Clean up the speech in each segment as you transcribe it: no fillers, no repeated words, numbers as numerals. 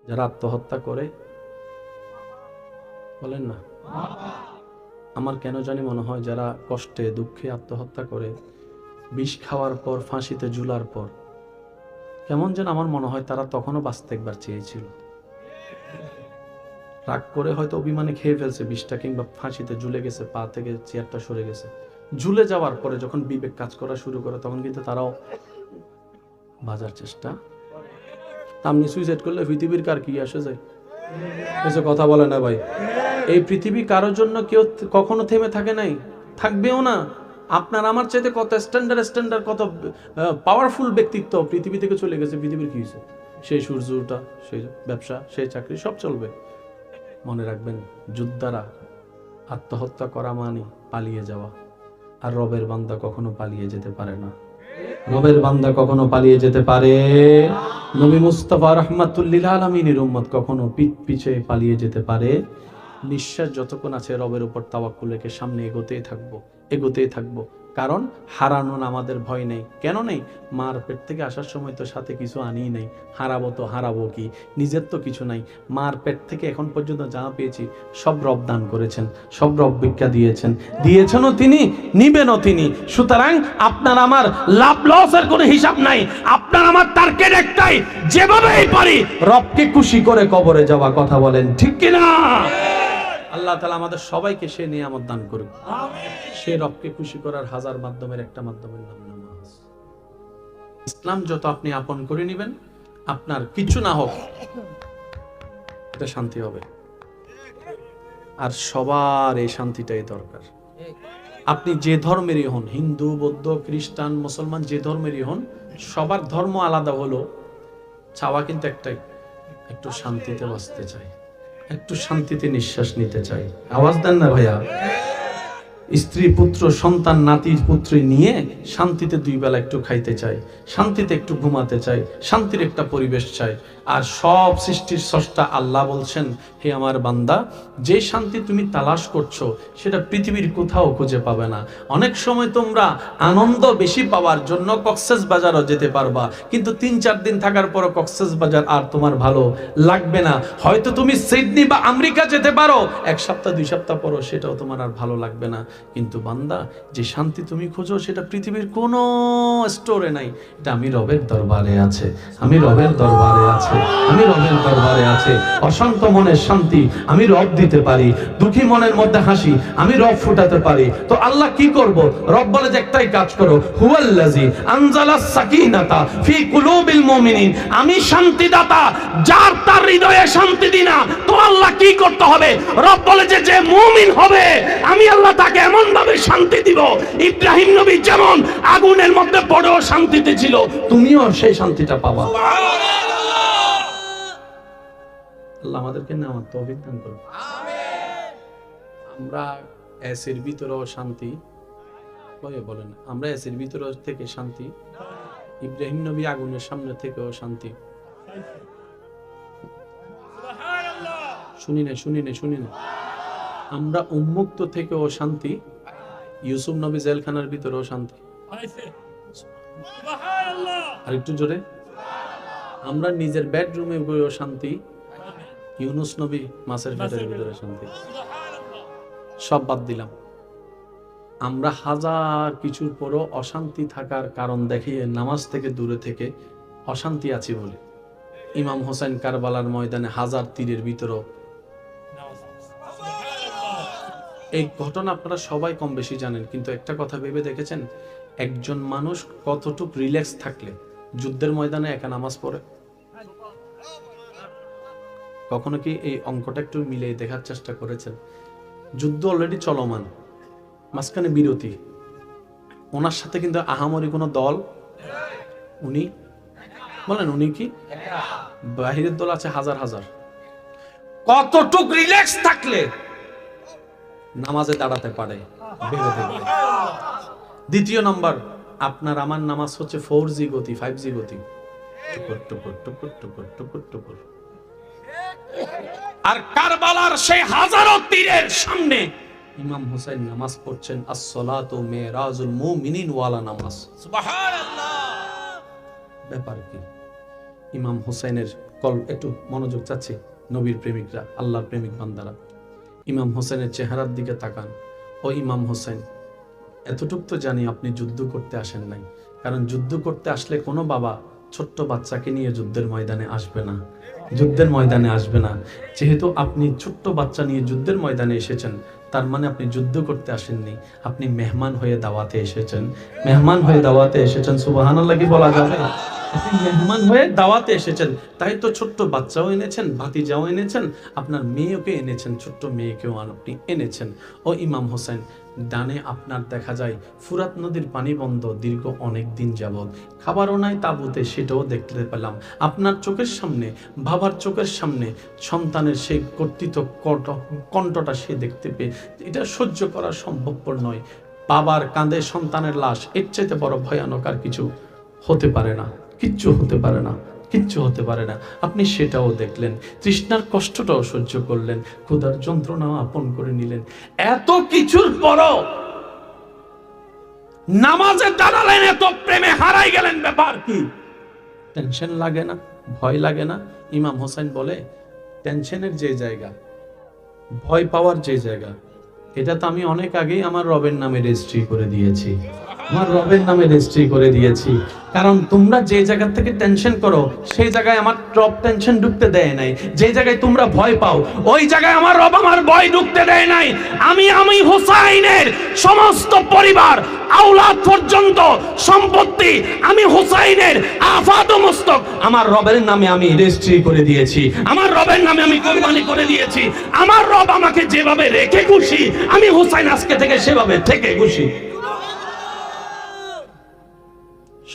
যারা আত্মহত্যা করে, বলেন না, আমার কেন জানি মনে হয় যারা কষ্টে দুঃখে আত্মহত্যা করে, বিষ খাওয়ার পর, ফাঁসিতে ঝুলার পর, কেমন যেন আমার মনে হয় তারা তখনও বাঁচতে একবার চেয়েছিল। রাগ করে হয়তো অভিমানে খেয়ে ফেলছে বিষটা, কিংবা ফাঁসিতে ঝুলে গেছে, পা থেকে চেয়ারটা সরে গেছে। ঝুলে যাওয়ার পরে যখন বিবেক কাজ করা শুরু করে, তখন কিন্তু তারাও বাজার চেষ্টা। আপনি সুইসাইড করলে পৃথিবীর কার কি আসে যায়? কিছু কথা বলে না ভাই। এই পৃথিবী কারোর জন্য কেউ কখনো থেমে থাকে নাই, থাকবেও না। আপনার আমার চাইতে কত স্ট্যান্ডার্ড কত পাওয়ারফুল ব্যক্তিত্ব পৃথিবী থেকে চলে গেছে। পৃথিবীর কি হয়েছে? সেই সূর্যটা, সেই ব্যবসা, সেই চাকরি, সব চলবে। মনে রাখবেন, যোদ্ধারা আত্মহত্যা করা মানে পালিয়ে যাওয়া। আর রবের বান্দা কখনো পালিয়ে যেতে পারে না। রবের বান্দা কখনো পালিয়ে যেতে পারে? নবী মুস্তাফা রাহমাতুল লিল আলামিনের উম্মত কখনো পিঠ পিছে পালিয়ে যেতে পারে? নিঃশ্বাস যতক্ষণ আছে রবের উপর তাওয়াক্কুল রেখে সামনে এগোতেই থাকবো। কারণ হারানোর আমাদের ভয় নেই। কেন নেই? মার পেট থেকে আসার সময় তো সাথে কিছু আনিই নাই। হারাবো কি? নিজের তো কিছু নাই। মার পেট থেকে এখন পর্যন্ত যা পেয়েছি সব রব দান করেছেন, সব রব ভিক্ষা দিয়েছেনও তিনি, নিবেনও তিনি। সুতরাং আপনার আমার লাভ লসের কোনো হিসাব নাই। আপনার আমার টার্গেট একটাই, যেভাবেই পারি রবকে খুশি করে কবরে যাওয়া। কথা বলেন ঠিক কিনা? আল্লাহ তাআলা আমাদের সবাইকে সে নিয়ামত দান করুক। সে রবকে খুশি করার হাজার মাধ্যমের একটা মাধ্যমের নাম নামাজ। ইসলাম যত আপনি আপন করে নেবেন, আপনার কিছু না হোক, এটা শান্তি হবে। আর সবার এই শান্তিটাই দরকার। আপনি যে ধর্মেরই হন, হিন্দু, বৌদ্ধ, খ্রিস্টান, মুসলমান, যে ধর্মেরই হন, সবার ধর্ম আলাদা হলো চাওয়া কিন্তু একটাই, একটু শান্তিতে বাঁচতে চাই, একটু শান্তিতে নিঃশ্বাস নিতে চাই। আওয়াজ দেন না ভাইয়া। স্ত্রী, পুত্র, সন্তান, নাতি পুত্রী নিয়ে শান্তিতে দুই বেলা একটু খাইতে চাই, শান্তিতে একটু ঘুমাতে চাই, শান্তির একটা পরিবেশ চাই। আর সব সৃষ্টির স্রষ্টা আল্লাহ বলছেন, হে আমার বান্দা, যে শান্তি তুমি তালাশ করছো সেটা পৃথিবীর কোথাও খুঁজে পাবে না। অনেক সময় তোমরা আনন্দ বেশি পাওয়ার জন্য কক্সবাজারও যেতে পারবা, কিন্তু ৩-৪ দিন থাকার পর কক্সবাজার আর তোমার ভালো লাগবে না। হয়তো তুমি সিডনি বা আমেরিকা যেতে পারো, 1 সপ্তাহ 2 সপ্তাহ পরও সেটাও তোমার আর ভালো লাগবে না। কিন্তু বান্দা, যে শান্তি তুমি খোঁজো সেটা পৃথিবীর কোনো স্টোরে নাই। এটা আমি রবের দরবারে আছে, আমি রবের দরবারে আছে। অশান্ত মনের শান্তি আমি রব দিতে পারি, দুঃখী মনের মধ্যে হাসি আমি রব ফুটাতে পারি। তো আল্লাহ কি করব? রব বলে যে একটাই কাজ করো, হুয়াল্লাযী আনজালাস সাকিনাতা ফি কুলুবিল মুমিনিন। আমি শান্তিদাতা, যার তার হৃদয়ে শান্তি দিই না। তো আল্লাহ কি করতে হবে? রব বলে যে যে মুমিন হবে আমি আল্লাহ তাকে এমন ভাবে শান্তি দিব, ইব্রাহিম নবী যেমন আগুনের মধ্যে পড়েও শান্তিতে ছিল, তুমিও সেই শান্তিটা পাবা। আল্লাহ আমাদেরকে নেওয়ার তৌফিক দান করুন। আমরা এসির ভিতরেও শান্তি বলেন, আমরা এসির ভিতর থেকে শান্তি, ইব্রাহিম নবী আগুনের সামনে থেকেও শান্তি। শুনি না। আমরা উন্মুক্ত থেকেও শান্তি, ইউসুফ নবী জেলখানার ভিতরেও শান্তি। আর একটু জোরে, আমরা নিজের বেডরুমে গিয়েও শান্তি, ইউনুস নবী মাছের পেটের ভিতরে শান্তি। সব বাদ দিলাম, আমরা হাজার কিছুর পরও অশান্তি থাকার কারণ দেখিয়ে নামাজ থেকে দূরে থেকে অশান্তি আছি বলে ইমাম হোসেন কারবালার ময়দানে হাজার তীরের ভিতরেও। এই ঘটনা আপনারা সবাই কম বেশি জানেন, কিন্তু একটা কথা ভেবে দেখেছেন, একজন মানুষ কতটুকু রিল্যাক্স থাকলে যুদ্ধের ময়দানে একা নামাজ পড়ে? কখনো কি এই অঙ্কটা একটু মিলিয়ে দেখার চেষ্টা করেছেন? যুদ্ধ অলরেডি চলমান, মাঝখানে বিরতি, ওনার সাথে কিন্তু আহামরি কোনো দল, উনি কি বাহিরের দল আছে হাজার হাজার। কতটুক রিল্যাক্স থাকলে নামাজে দাঁড়াতে পারে? দ্বিতীয় নম্বর, আপনার আমার নামাজ হচ্ছে 4G গতি, 5G গতি, টুকুর। আর কারবালার সেই হাজারো তীরের সামনে ইমাম হোসেন নামাজ পড়ছেন, as-সালাতু মিরাজুল মুমিনিন ওয়ালা নামাজ। সুবহানাল্লাহ। ব্যাপার কি? ইমাম হোসেনের একটু মনোযোগ চাচ্ছি, নবীর প্রেমিকরা, আল্লাহর প্রেমিক বান্দারা, ইমাম হোসেনের চেহারার দিকে তাকান। ও ইমাম হোসেন, এতটুক তো জানি আপনি যুদ্ধ করতে আসেন নাই, কারণ যুদ্ধ করতে আসলে কোনো বাবা ছোট্ট বাচ্চাকে নিয়ে যুদ্ধের ময়দানে আসবে না, যুদ্ধের ময়দানে আসবে না। যেহেতু আপনি ছোট্ট বাচ্চা নিয়ে যুদ্ধের ময়দানে এসেছেন, তার মানে আপনি যুদ্ধ করতে আসেননি, আপনি মেহমান হয়ে দাওয়াতে এসেছেন। মেহমান হয়ে দাওয়াতে এসেছেন, সুবহানাল্লাহ কি বলা যাবে? আপনি মেহমান হয়ে দাওয়াতে এসেছেন, তাই তো ছোট্ট বাচ্চাও এনেছেন, ভাতিজাও এনেছেন, আপনার মেয়েকে এনেছেন, ছোট্ট মেয়েকেও আপনি এনেছেন। ও ইমাম হোসেন, ডানে আপনার দেখা যায় ফুরাত নদীর পানি বন্ধ দীর্ঘ অনেক দিন যাবৎ, খাবারও নাই তাঁবুতে, সেটাও দেখতে পেলাম। আপনার চোখের সামনে, বাবার চোখের সামনে সন্তানের সেই কর্তৃত্ব কণ্ঠটা সে দেখতে পেয়ে এটা সহ্য করা সম্ভবপর নয়। বাবার কাঁধে সন্তানের লাশ, এর চাইতে বড় ভয়ানক আর কিছু হতে পারে না, কিচ্ছু হতে পারে না, কিচ্ছু হতে পারে না। আপনি সেটাও দেখলেন, তৃষ্ণার কষ্টটাও সহ্য করলেন, ক্ষুধার যন্ত্রণাও আপন করে নিলেন। এত কিছুর পরও নামাজে দাঁড়ালেন, এত প্রেমে হারাই গেলেন, ব্যাপার কি? টেনশন লাগে না, ভয় লাগে না? ইমাম হোসেন বলে, টেনশনের যে জায়গা, ভয় পাওয়ার যে জায়গা, এটা তো আমি অনেক আগেই আমার রবের নামে রেজিস্ট্রি করে দিয়েছি, আমার রবের নামে রেজিস্ট্রি করে দিয়েছি। কারণ তোমরা যে জায়গা থেকে টেনশন করো, সেই জায়গায় আমার রব টেনশন ঢুকতে দেয় নাই। যে জায়গায় তোমরা ভয় পাও, ওই জায়গায় আমার রব আমার ভয় ঢুকতে দেয় নাই। আমি হুসাইনের সমস্ত পরিবার, আওলাদ পর্যন্ত সম্পত্তি আমি হুসাইনের আফাদ ও মুস্তক আমার রবের নামে আমি রেজিস্ট্রি করে দিয়েছি, আমার রবের নামে আমি কোরবানি করে দিয়েছি। আমার রব আমাকে যেভাবে রেখে খুশি, আমি হুসাইন আজকে থেকে সেভাবে থেকে খুশি।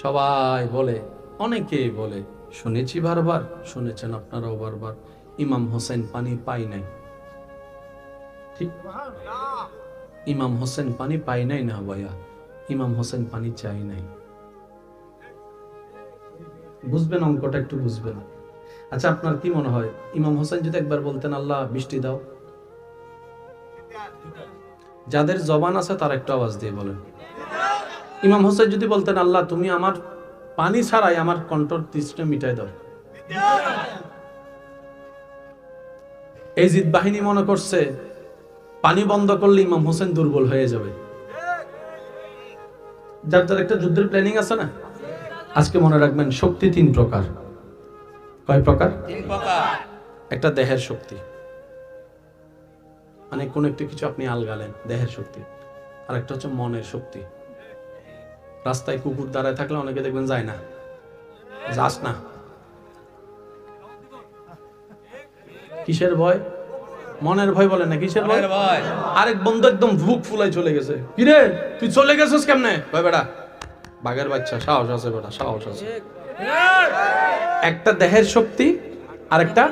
সবাই বলে, অনেকেই বলে, শুনেছি বারবার, শুনেছেন আপনারাও বারবার, ইমাম হোসেন পানি পাই নাই। ঠিক, ইমাম হোসেন পানি পাই নাই না ভাইয়া, ইমাম হোসেন পানি চাই নাই। বুঝবেন, অঙ্কটা একটু বুঝবেন। আচ্ছা, আপনার কি মনে হয়, ইমাম হোসেন যদি একবার বলতেন আল্লাহ বৃষ্টি দাও, যাদের জবান আছে তার একটা আওয়াজ দিয়ে বলেন। ইমাম হোসেন যদি বলতেন আল্লাহ তুমি আমার পানি ছাড়াই আমার কণ্ঠর তৃষ্ণা মিটাই দাও, এই জিদ বাহিনী মনে করছে পানি বন্ধ করলে ইমাম হোসেন দুর্বল হয়ে যাবে। যার যার একটা যুদ্ধের প্ল্যানিং আছে না, আজকে মনে রাখবেন শক্তি তিন প্রকার। কয় প্রকার? তিন প্রকার। একটা দেহের শক্তি, মানে কোন একটা কিছু আপনি আলগালেন, দেহের শক্তি। আর একটা হচ্ছে মনের শক্তি। রাস্তায় কুকুর দাঁড়ায় থাকলে অনেকে দেখবেন যায় না, যাস না, কিসের ভয়? মনের ভয় বলে না, কিসের ভয়? আরেক বন্ধু একদম বুক ফুলাই চলে গেছে, কিরে তুই চলে গেছিস কেমনে? ভয় বেটা, বাঘের বাচ্চা, সাহস আছে বেটা, সাহস আছে। একটা দেহের শক্তি, আরেকটা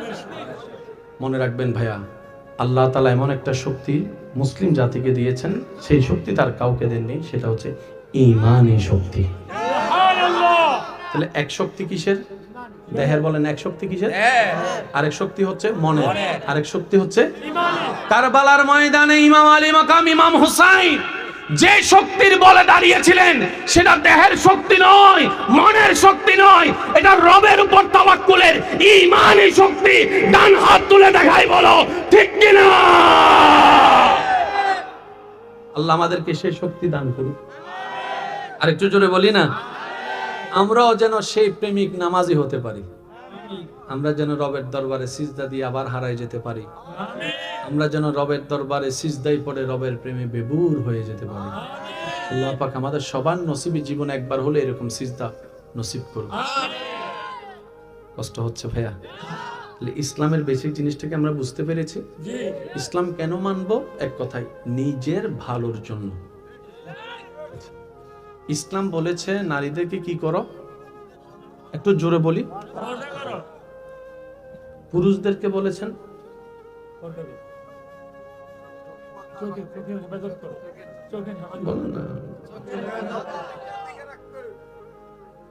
মনে রাখবেন ভাইয়া, আল্লাহ তাআলা এমন একটা শক্তি মুসলিম জাতিকে দিয়েছেন, সেই শক্তি তার কাউকে দেননি, সেটা হচ্ছে ঈমানী শক্তি। তাহলে এক শক্তি কিসের? দেহের। বলেন এক শক্তি কিসের? আরেক শক্তি হচ্ছে মনের, আরেক শক্তি হচ্ছে কারবালার ময়দানে ইমাম আলী মাকাম ইমাম হুসাইন যে শক্তির বলে দাঁড়িয়েছিলেন, সেটা দেহের শক্তি নয়, মনের শক্তি নয়, এটা রবের উপর তাওয়াক্কুলের ঈমানী শক্তি। ডান হাত তুলে দেখাই, বলো ঠিক কিনা? আল্লাহ আমাদেরকে সেই শক্তি দান করুন। আরেকটু জোরে বলি না, আমরাও যেন সেই প্রেমিক নামাজি হতে পারি, আমরা যেন রবের দরবারে সিজদা দিয়ে আবার হারাই যেতে পারি, আমরা যেন রবের দরবারে সিজদাই পড়ে রবের প্রেমে বেবুর হয়ে যেতে পারি। আল্লাহ পাক আমাদের সবার নসিবে জীবনে একবার হলে এরকম সিজদা নসিব করুন। কষ্ট হচ্ছে ভাইয়া? ইসলামের বেসিক জিনিসটাকে আমরা বুঝতে পেরেছি। ইসলাম কেন মানবো? এক কথায়, নিজের ভালোর জন্য। ইসলাম বলেছে নারীদেরকে কি করো, একটু জোরে বলি। পুরুষদেরকে বলেছেন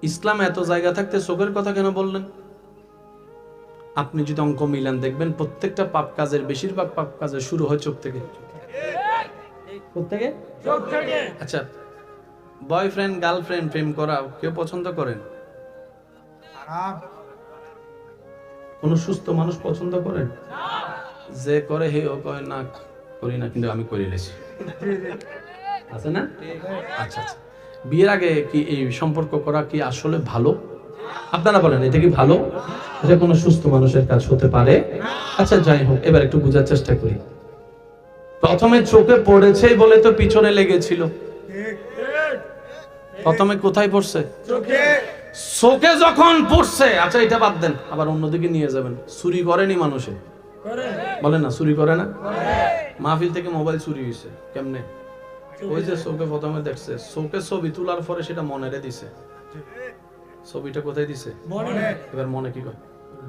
ইসলাম এত জায়গা থাকতে চোখের কথা কেন বললেন? আপনি যদি অঙ্ক মিলান দেখবেন প্রত্যেকটা পাপ কাজের, বেশিরভাগ পাপ কাজের শুরু হয় চোখ থেকে। আচ্ছা, বয়ফ্রেন্ড গার্লফ্রেন্ড প্রেম করা কেউ পছন্দ করেন? কোন সুস্থ মানুষ পছন্দ করেন? যে করে হে ও কয় না করি না, কিন্তু আমি করে লেছি, আছে না? আচ্ছা আচ্ছা, বিয়ের আগে কি এই সম্পর্ক করা কি আসলে ভালো? আপনারা বলেন, এটা কি ভালো? এটা কোনো সুস্থ মানুষের কাজ হতে পারে? আচ্ছা যাই হোক, এবার একটু বোঝার চেষ্টা করি। প্রথমে চোখে পড়েছে বলে তো পিছনে লেগেছিল। প্রথমে কোথায় পড়ছে? চোখে যখন পড়ছে, আচ্ছা এটা বাদ দেন, আবার অন্যদিকে নিয়ে যাবেন। চুরি করেনি মানুষে? বলেন না, চুরি করে না? মাহফিল থেকে মোবাইল চুরি হয়েছে কেমনে? ওই যে চোখে প্রথমে দেখছে, চোখে ছবি তোলার পরে সেটা মনে দিছে। ছবিটা কোথায় দিছে? এবার মনে কি করে?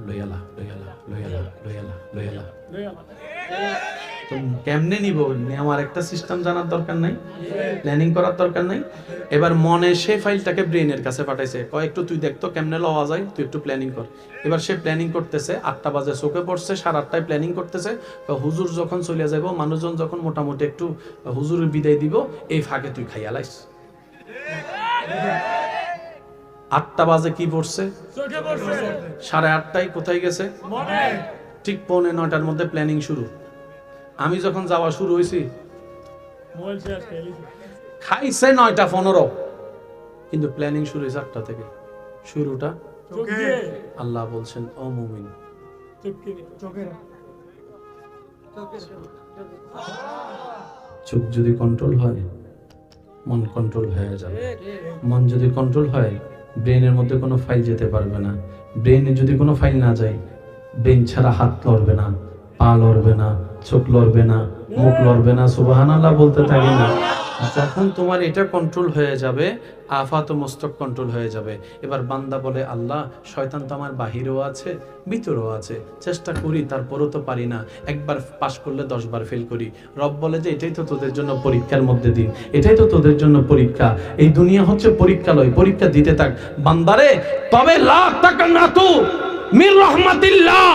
লইয়ালা লইয়ালা লইয়ালা লইয়ালা লইয়ালা। তো কেমনে নিব? আমার একটা সিস্টেম জানার দরকার নাই, প্ল্যানিং করার দরকার নাই। এবার মনে সে ফাইলটাকে ব্রেনের কাছে পাঠাইছে, কয় একটু তুই দেখতো কেমনে লওয়া যায়, তুই একটু প্ল্যানিং কর। এবার সে প্ল্যানিং করতেছে, 8টা বাজে চোখে পড়ছে, 8:30টায় প্ল্যানিং করতেছে। হুজুর যখন চলে যাব, মানুষজন যখন মোটামুটি একটু হুজুরের বিদায় দিব, এই ফাঁকে তুই খাইয়া লাইস। 8টা বাজে কি পড়ছে? 8:30টায় কোথায় গেছে? ঠিক 8:45টার মধ্যে প্ল্যানিং শুরু। আমি যখন যাওয়া শুরু হয়েছি, খাইছে 9:15, কিন্তু প্ল্যানিং শুরু হয়েছে 8টা থেকে। শুরুটা আল্লাহ বলছেন, ও মুমিন, চোখ যদি কন্ট্রোল হয়, মন কন্ট্রোল হয়ে যাবে। মন যদি কন্ট্রোল হয়, ব্রেনের মধ্যে কোনো ফাইল যেতে পারবে না। ব্রেনে যদি কোনো ফাইল না যায়, ব্রেন ছাড়া হাত লড়বে না, পা লড়বে না, চোখ লড়বে না, মুখ লড়বে না। সুবহানাল্লাহ বলতে থাকি না। যখন তোমার এটা কন্ট্রোল হয়ে যাবে, আফাত মস্তক কন্ট্রোল হয়ে যাবে। এবার বান্দা বলে, আল্লাহ শয়তান তো আমার বাহিরেও আছে, ভিতরেও আছে, চেষ্টা করি তারপরও তো পারি না। একবার পাস করলে 10 বার ফেল করি। রব বলে যে এটাই তো তোদের জন্য পরীক্ষার মধ্যে দিন, এটাই তো তোদের জন্য পরীক্ষা। এই দুনিয়া হচ্ছে পরীক্ষালয়, পরীক্ষা দিতে থাক বান্দারে। তবে লা তাকানাতু মির রাহমাতিল্লাহ,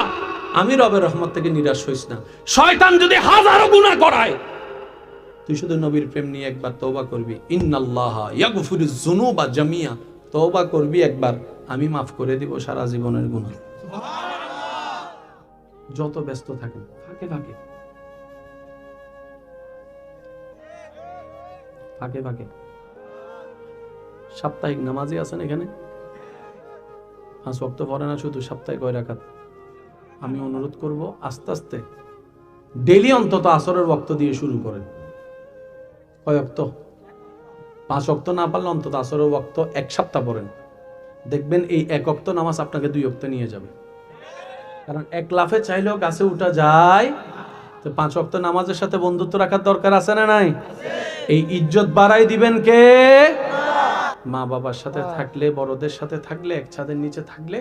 আমি রবের রহমত থেকে নিরাশ হইস না। শয়তান যদি হাজারো গুনাহ করায়, তুই শুধু নবীর প্রেম নিয়ে একবার তওবা করবি, ইন্নাল্লাহা ইয়াগফিরুজ যুনুবা জামিয়া। তওবা করবি একবার, আমি মাফ করে দিব সারা জীবনের গুনাহ। সুবহানাল্লাহ। যত ব্যস্ত থাকেন, ফাঁকে ফাঁকে ফাঁকে ফাঁকে সাপ্তাহিক নামাজি আছেন এখানে? 5 ওয়াক্ত পড়ে না শুধু, সপ্তাহে কয় রাকাত? আমি অনুরোধ করব আস্তে আস্তে ডেইলি অন্তত আসরের ওয়াক্ত দিয়ে শুরু করেন। কয় ওয়াক্ত? 5 ওয়াক্ত না পারলে অন্তত আসরের ওয়াক্ত 1 সপ্তাহ পড়েন। দেখবেন এই 1 ওয়াক্ত নামাজ আপনাকে 2 ওয়াক্তে নিয়ে যাবে। কারণ এক লাফে চাইলেও গাছে উঠা যায়। তো 5 ওয়াক্ত নামাজের সাথে বন্ধুত্ব রাখার দরকার আছে না নাই? এই ইজ্জত বাড়াই দিবেন কে? মা বাবার সাথে থাকলে, বড়দের সাথে থাকলে, এক ছাদের নিচে থাকলে,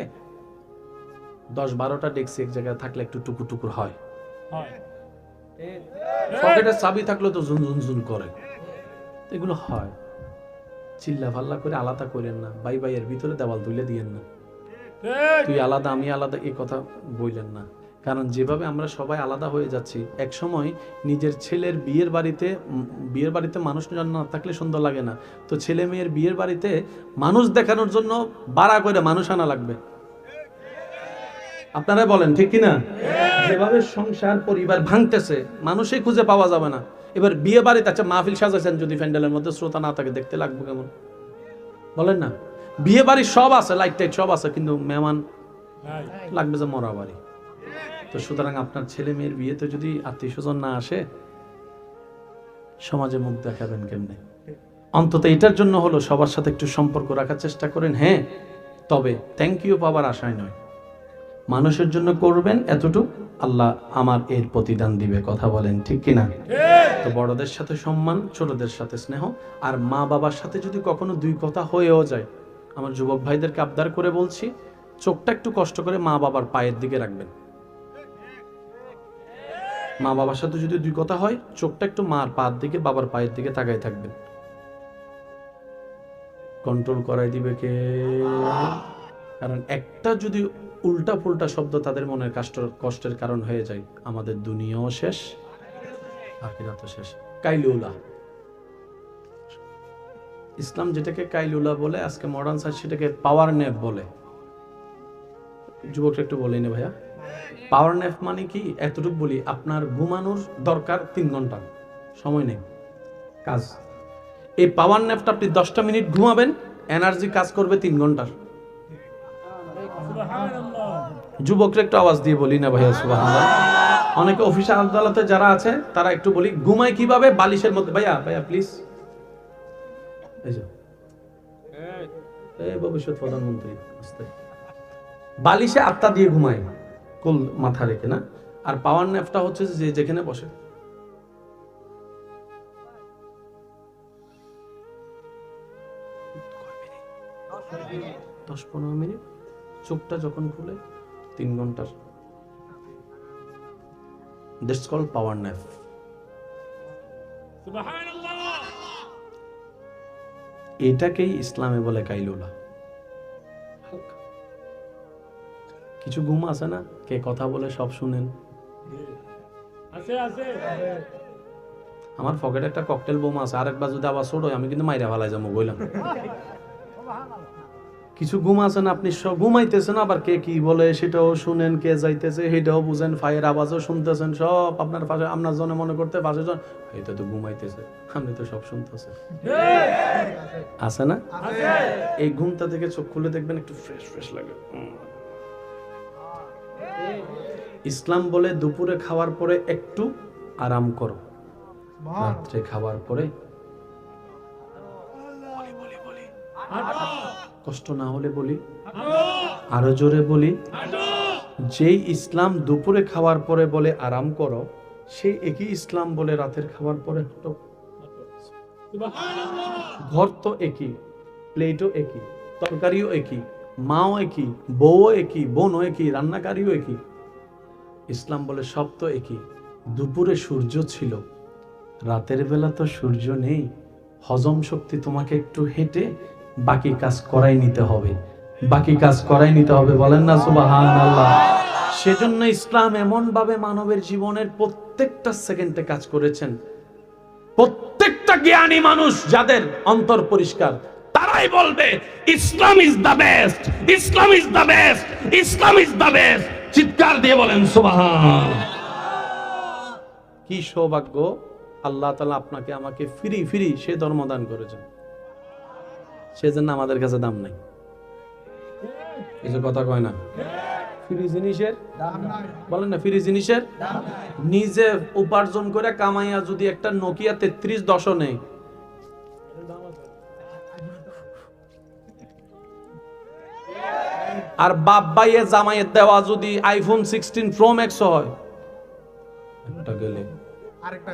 10-12টা ডেক্সি এক জায়গায় থাকলে একটু টুকুর টুকুর হয়। পকেটে চাবি থাকলে তো জুন জুন জুন করে, এগুলো হয়। চিল্লা ফাল্লা করে আলাদা করেন না। ভাই ভাইয়ের ভিতরে দেওয়াল তুলে দিয়েন না, তুই আলাদা আমি আলাদা, এই কথা বললেন না। কারণ যেভাবে আমরা সবাই আলাদা হয়ে যাচ্ছি, এক সময় নিজের ছেলের বিয়ের বাড়িতে মানুষ না থাকলে সুন্দর লাগে না। তো ছেলে মেয়ের বিয়ের বাড়িতে মানুষ দেখানোর জন্য বাড়া করে মানুষ আনা লাগবে। আপনারা বলেন ঠিক কিনা? যেভাবে সংসার পরিবার ভাঙতেছে, মানুষই খুঁজে পাওয়া যাবে না। এবার বিয়ে বাড়িতে আচ্ছা মাহফিল সাজাইছেন, যদি প্যান্ডেলের মধ্যে শ্রোতা না থাকে, দেখতে লাগবে কেমন? বলেন না। বিয়ে বাড়ি সব আছে, লাইট টাইট সব আছে, কিন্তু মেহমান লাগবে যে মরা বাড়ি। তো সুতরাং আপনার ছেলে মেয়ের বিয়েতে যদি আত্মীয় স্বজন না আসে, সমাজে মুখ দেখাবেন কেমনে? অন্তত এটার জন্য হলো সবার সাথে একটু সম্পর্ক রাখার চেষ্টা করেন। হ্যাঁ, তবে থ্যাংক ইউ পাবার আশায় নয়, মানুষের জন্য করবেন এতটুকু, আল্লাহ আমার এর প্রতিদান দিবে। কথা বলেন ঠিক কিনা? তো বড়দের সাথে সম্মান, ছোটদের সাথে স্নেহ, আর মা বাবার সাথে যদি কখনো 2 কথা হয়েও যায়, আমার যুবক ভাইদেরকে আবদার করে বলছি, চোখটা একটু কষ্ট করে মা বাবার পায়ের দিকে রাখবেন। মা বাবার সাথে যদি 2 কথা হয়, চোখটা একটু মার পায়ের দিকে, বাবার পায়ের দিকে তাকায় থাকবেন। কন্ট্রোল করাই দিবে কে? কারণ একটা যদি উল্টা পুল্টা শব্দ তাদের মনের কষ্টের কারণ হয়ে যায়, আমাদের দুনিয়াও শেষ, আখিরাতও শেষ। কাইলুলা, ইসলাম যেটাকে কাইলুলা বলে, আজকে মডার্ন সায়েন্স সেটাকে পাওয়ার ন্যাপ বলে। যুবকটা একটু বলেনি ভাইয়া। পাওয়ার ন্যাপ মানে কি, এতটুকু বলি, আপনার ঘুমানোর দরকার 3 ঘন্টা, সময় নেই কাজ। এই পাওয়ার ন্যাপটা আপনি 10টা মিনিট ঘুমাবেন, এনার্জি কাজ করবে 3 ঘন্টার। যুবকরা একটু আওয়াজ দিয়ে বলি না ভাইয়া সুবহানাল্লাহ। অনেকে অফিসে আদালতে যারা আছে তারা একটু বলি, ঘুমায় কিভাবে? বালিশের মধ্যে। ভাইয়া ভাইয়া প্লিজ, এই যে এই ভবিষ্যৎ প্রধানমন্ত্রী বালিশে আত্মা দিয়ে ঘুমায়, কুল মাথা রেখে না। আর পাওয়ার ন্যাপটা হচ্ছে যে যেখানে বসে, দশ 15 মিনিট, চোখটা যখন খুলে 3 ঘন্টার। That's called power nap. এটাকেই ইসলামে বলে কাইলুলা। কিছু ঘুম আছে না, কে কথা বলে সব শুনেন। আমার পকেটে একটা ককটেল বোমা আছে, আরেকবার যদি আবার ছোট আমি কিন্তু মাইরা ফেলাই যাবো বললাম। কিছু ঘুম আছে না, আপনি সব ঘুমাইতেছেন, আবার কে কি বলে সেটাও শুনেন, কে যাইতেছে সেটাও বুঝেন, ফায়ার আওয়াজও শুনতেছেন, সব আপনার পাশে, আপনার জন্য মনে করতে পাশে জন এটা তো ঘুমাইতেছে, আপনি তো সব শুনতেছেন। আছে না? এই ঘুমটা থেকে চোখ খুলে দেখবেন একটু ফ্রেশ ফ্রেশ লাগে। ইসলাম বলে দুপুরে খাওয়ার পরে একটু আরাম করো, রাত্রে খাওয়ার পরে কষ্ট না হলে বলি, আরো জোরে বলি, যেই ইসলাম দুপুরে খাওয়ার পরে বলে আরাম করো, সেই একই ইসলাম বলে রাতের খাওয়ার পরে হাঁটো। ঘর তো একই, প্লেটও একই, তরকারিও একই, মাও একই, বউও একই, বোনও একই, রান্নাকারীও একই। ইসলাম বলে সব তো একই। দুপুরে সূর্য ছিল, রাতের বেলা তো সূর্য নেই। হজম শক্তি তোমাকে একটু হেঁটে বাকি কাজ করাই নিতে হবে, বাকি কাজ করাই নিতে হবে, বলেন না সুবহানাল্লাহ। সেজন্য ইসলাম এমন ভাবে মানবের জীবনের প্রত্যেকটা সেকেন্ডে কাজ করেছেন। প্রত্যেকটা জ্ঞানী মানুষ যাদের অন্তর পরিষ্কার তারাই বলবে Islam is the best, Islam is the best, Islam is the best. চিৎকার দিয়ে বলেন সুবহানাল্লাহ। কি সৌভাগ্য, আল্লাহ তাআলা আপনাকে আমাকে ফ্রি ফ্রি সে ধর্ম দান করেছেন, সেজন্য আমাদের কাছে দাম নাই। কিছু কথা কয় না, ফ্রি জিনিসের দাম নাই, বলেন না ফ্রি জিনিসের দাম নাই। নিজে উপার্জন করে কামাইয়া যদি একটা নোকিয়া 3310 নেই, আর বাপ ভাইয়ে জামাইয়ের দেওয়া যদি আইফোন 16 প্রো ম্যাক্স হয়, একটা গেলে আরেকটা,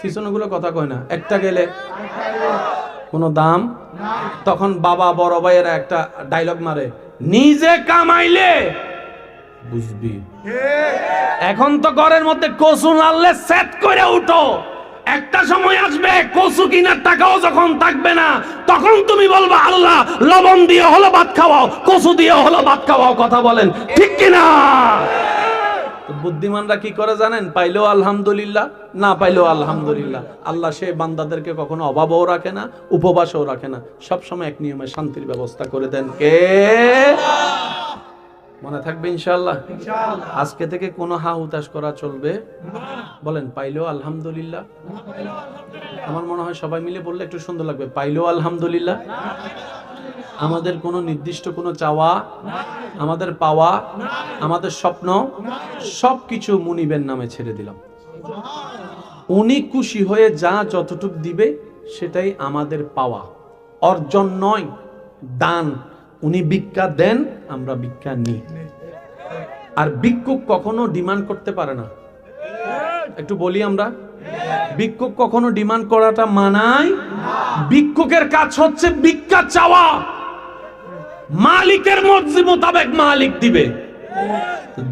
পিছনে গুলো কথা কয় না, একটা গেলে কোনো দাম নাই। তখন বাবা বড় ভাইয়েরা একটা ডায়লগ মারে, নিজে কামাইলে বুঝবি। এখন তো ঘরের মধ্যে কচু নাড়লে সেট করে উঠো, একটা সময় আসবে কচু কিনার টাকাও যখন থাকবে না, তখন তুমি বলবা আল্লাহ লবণ দিয়ে হলো ভাত খাওয়াও, কচু দিয়ে হলো ভাত খাওয়াও। কথা বলেন ঠিক কিনা? বুদ্ধিমানরা কি করে জানেন? পাইলেও আলহামদুলিল্লাহ, না পাইলেও আলহামদুলিল্লাহ। আল্লাহ সেই বান্দাদেরকে কখনো অভাবও রাখে না, উপবাসও রাখে না, সব সময় এক নিয়মে শান্তির ব্যবস্থা করে দেন। কে? মনে থাকবে ইনশাআল্লাহ। আজকে থেকে কোনো হা হুতাশ করা চলবে না। বলেন পাইলেও আলহামদুলিল্লাহ। আমার মনে হয় সবাই মিলে বললে একটু সুন্দর লাগবে, পাইলেও আলহামদুলিল্লাহ। আমাদের কোনো নির্দিষ্ট কোনো চাওয়া, আমাদের পাওয়া, আমাদের স্বপ্ন সবকিছু মুনিবের নামে ছেড়ে দিলাম। উনি খুশি হয়ে যা যতটুক দিবে সেটাই আমাদের পাওয়া, অর্জন নয়, দান। উনি ভিক্ষা দেন, আমরা ভিক্ষা নিই। আর ভিক্ষুক কখনো ডিমান্ড করতে পারে না। একটু বলি আমরা, ভিক্ষুক কখনো ডিমান্ড করাটা মানায়। ভিক্ষুকের কাজ হচ্ছে ভিক্ষা চাওয়া, মালিকের মর্জি মোতাবেক মালিক দিবে।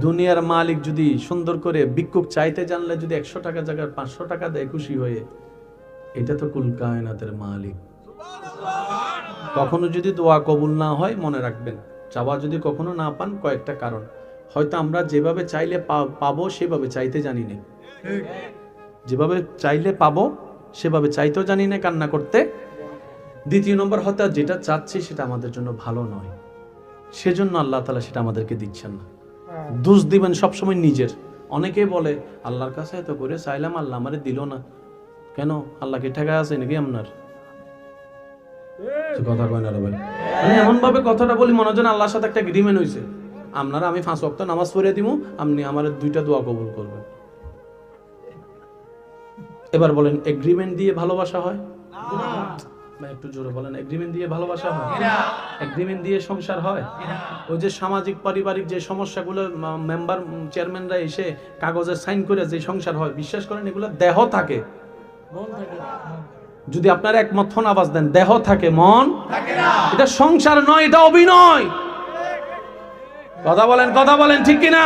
দুনিয়ার মালিক যদি সুন্দর করে ভিক্ষুক চাইতে জানলে যদি 100 টাকা জায়গায় 500 টাকা দেয় খুশি হয়ে, এটা তো কুল কায়নাতের মালিক। কখনো যদি দোয়া কবুল না হয়, মনে রাখবেন, চাওয়া যদি কখনো না পান, কয়েকটা কারণ। হয়তো আমরা যেভাবে চাইলে পাবো সেভাবে চাইতে জানি না, যেভাবে চাইলে পাবো সেভাবে চাইতেও জানি না, কান্না করতে। দ্বিতীয় নম্বর, হয়তো যেটা চাচ্ছি সেটা আমাদের জন্য ভালো নয়, সেজন্য আল্লাহ তাআলা সেটা আমাদেরকে দিচ্ছেন না। দোষ দিবেন সবসময় নিজের। অনেকেই বলে আল্লাহর কাছে এত করে চাইলাম, আল্লাহ আমারে দিল না কেন? আল্লাহ কি ঠেকা আছে নাকি আপনার? কথা কয় না রে ভাই। আমি এমন ভাবে কথাটা বলি মনে হয় আল্লাহর সাথে একটা এগ্রিমেন্ট হয়েছে, আপনারা আমি 5 ওয়াক্ত নামাজ পড়ে দিব, আপনি আমার 2টা দোয়া কবুল করবেন। এবার বলেন এগ্রিমেন্ট দিয়ে ভালোবাসা হয়? একটু জোরে বলেন, এগ্রিমেন্ট দিয়ে ভালোবাসা হয়? এগ্রিমেন্ট দিয়ে সংসার হয়? ওই যে সামাজিক পারিবারিক যে সমস্যাগুলো মেম্বার চেয়ারম্যানরা এসে কাগজে সাইন করে যে সংসার হয়, বিশ্বাস করেন এগুলো দেহ থাকে, মন থাকে না। যদি আপনারা একমত হন আওয়াজ দেন, দেহ থাকে মন থাকে না। এটা সংসার নয়, এটা অভিনয়। কথা বলেন ঠিক কিনা?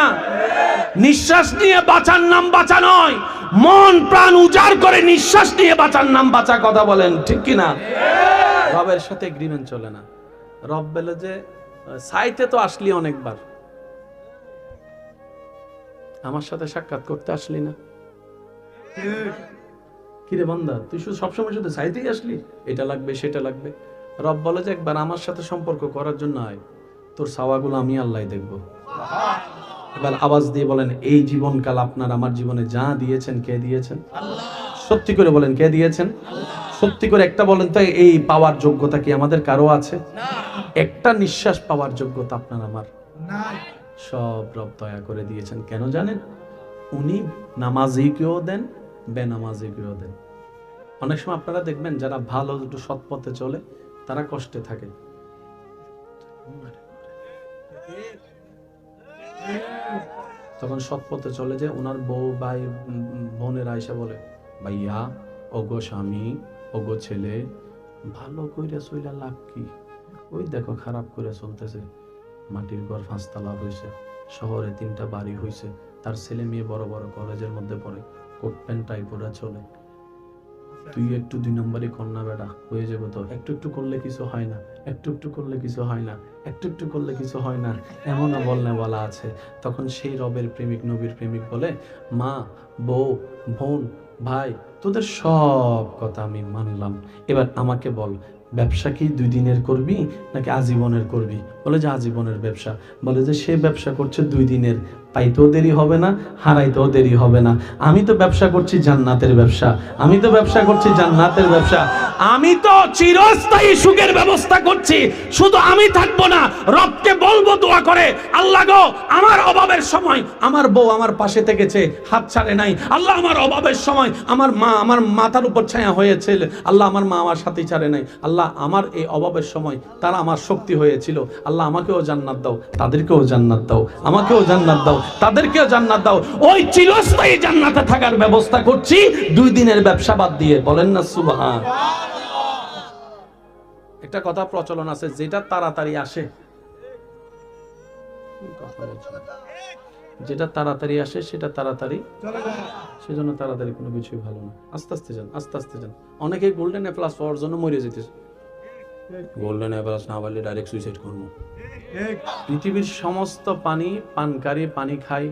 নিঃশ্বাস নিয়ে বাঁচার নাম বাঁচা নয়, মন প্রাণ উজাড় করে নিঃশ্বাস নিয়ে বাঁচার নাম বাঁচা। কথা বলেন ঠিক কিনা? রবের সাথে এগ্রিমেন্ট চলে না। রব বলে যে সাইতে তো আসলি অনেকবার, আমার সাথে সাক্ষাৎ করতে আসলি না। কিরে বান্দা, তুই শুধু সবসময় শুধু সাইতেই আসলি, এটা লাগবে সেটা লাগবে। রব বলে যে একবার আমার সাথে সম্পর্ক করার জন্য আয়, তোর সাওয়াগুলো আমি আল্লাহ দেখব। এবার আওয়াজ দিয়ে বলেন, এই জীবনকাল আপনার আমার জীবনে যা দিয়েছেন, কে দিয়েছেন? আল্লাহ। সত্যি করে বলেন, কে দিয়েছেন? সত্যি করে একটা বলেন তো, এই পাওয়ার যোগ্যতা কি আমাদের কারো আছে? একটা নিঃশ্বাস পাওয়ার যোগ্যতা আপনার আমার নাই। সব রব দয়া করে দিয়েছেন। কেন জানেন? উনি নামাজিকেও দেন, বেনামাজিকেও দেন। অনেক সময় আপনারা দেখবেন যারা ভালো একটু সৎ পথে চলে তারা কষ্টে থাকে। তখন সৎ পথে চলে যে ওনার বউ ভাই বোনের আয়সা বলে, ভাইয়া ওগো স্বামী ওগো ছেলে ভালো কইরা চইলা লাভ কি? ওই দেখো খারাপ করে চলতেছে, মাটির ঘর 5 তলা হয়েছে, শহরে 3টা বাড়ি হয়েছে, তার ছেলে মেয়ে বড় বড় কলেজের মধ্যে পড়ে, কোট প্যান্ট টাই পরা চলে। তুই একটু 2 নম্বরই কন্যা বেড়া হয়ে যাবে তো, একটু একটু করলে কিছু হয় না, একটু একটু করলে কিছু হয় না, একটু একটু করলে কিছু হয় না, এমন বলনে বলা আছে। তখন সেই রবের প্রেমিক নবীর প্রেমিক বলে, মা বউ বোন ভাই তোদের সব কথা আমি মানলাম, এবার আমাকে বল ব্যবসা কি 2 দিনের করবি নাকি আজীবনের করবি? বলে যে আজীবনের ব্যবসা। বলে যে সে ব্যবসা করছে 2 দিনের, পাইতেও দেরি হবে না, হারাইতেও দেরি হবে না। আমি তো ব্যবসা করছি জান্নাতের ব্যবসা, আমি তো ব্যবসা করছি জান্নাতের ব্যবসা, আমি তো চিরস্থায়ী সুখের ব্যবস্থা করছি। শুধু আমি থাকবো না, রবকে বলবো দোয়া করে, আল্লাহ গো আমার অভাবের সময় আমার বউ আমার পাশে থেকেছে, হাত ছাড়ে নাই। আল্লাহ আমার অভাবের সময় আমার মা আমার মাথার উপর ছায়া হয়েছে, আল্লাহ আমার মা আমার সাথে ছাড়ে নাই। আল্লাহ আমার এই অভাবের সময় তারা আমার শক্তি হয়েছিল, আল্লাহ আমাকেও জান্নাত দাও, তাদেরকেও জান্নাত দাও, আমাকেও জান্নাত দাও, তাদেরকেও জান্নাত দাও। ওই চিরস্থায়ী জান্নাতে থাকার ব্যবস্থা করছি 2 দিনের ব্যবসা বাদ দিয়ে। বলেন না সুবহান। একটা কথা প্রচলন আছে, যেটা তাড়াতাড়ি আসে, যেটা তাড়াতাড়ি আসে সেটা তাড়াতাড়ি চলে যায়, সেজন্য তাড়াতাড়ি কোনো কিছুই ভালো না। আস্তে আস্তে যান, আস্তে আস্তে যান। অনেকেই গোল্ডেন এ প্লাস পাওয়ার জন্য মরে যেতেছে। গোল্ডেন এ প্লাস না পারলে ডাইরেক্ট সুইসাইড করবো। পৃথিবীর সমস্ত পানি পানকারী পানি খায়,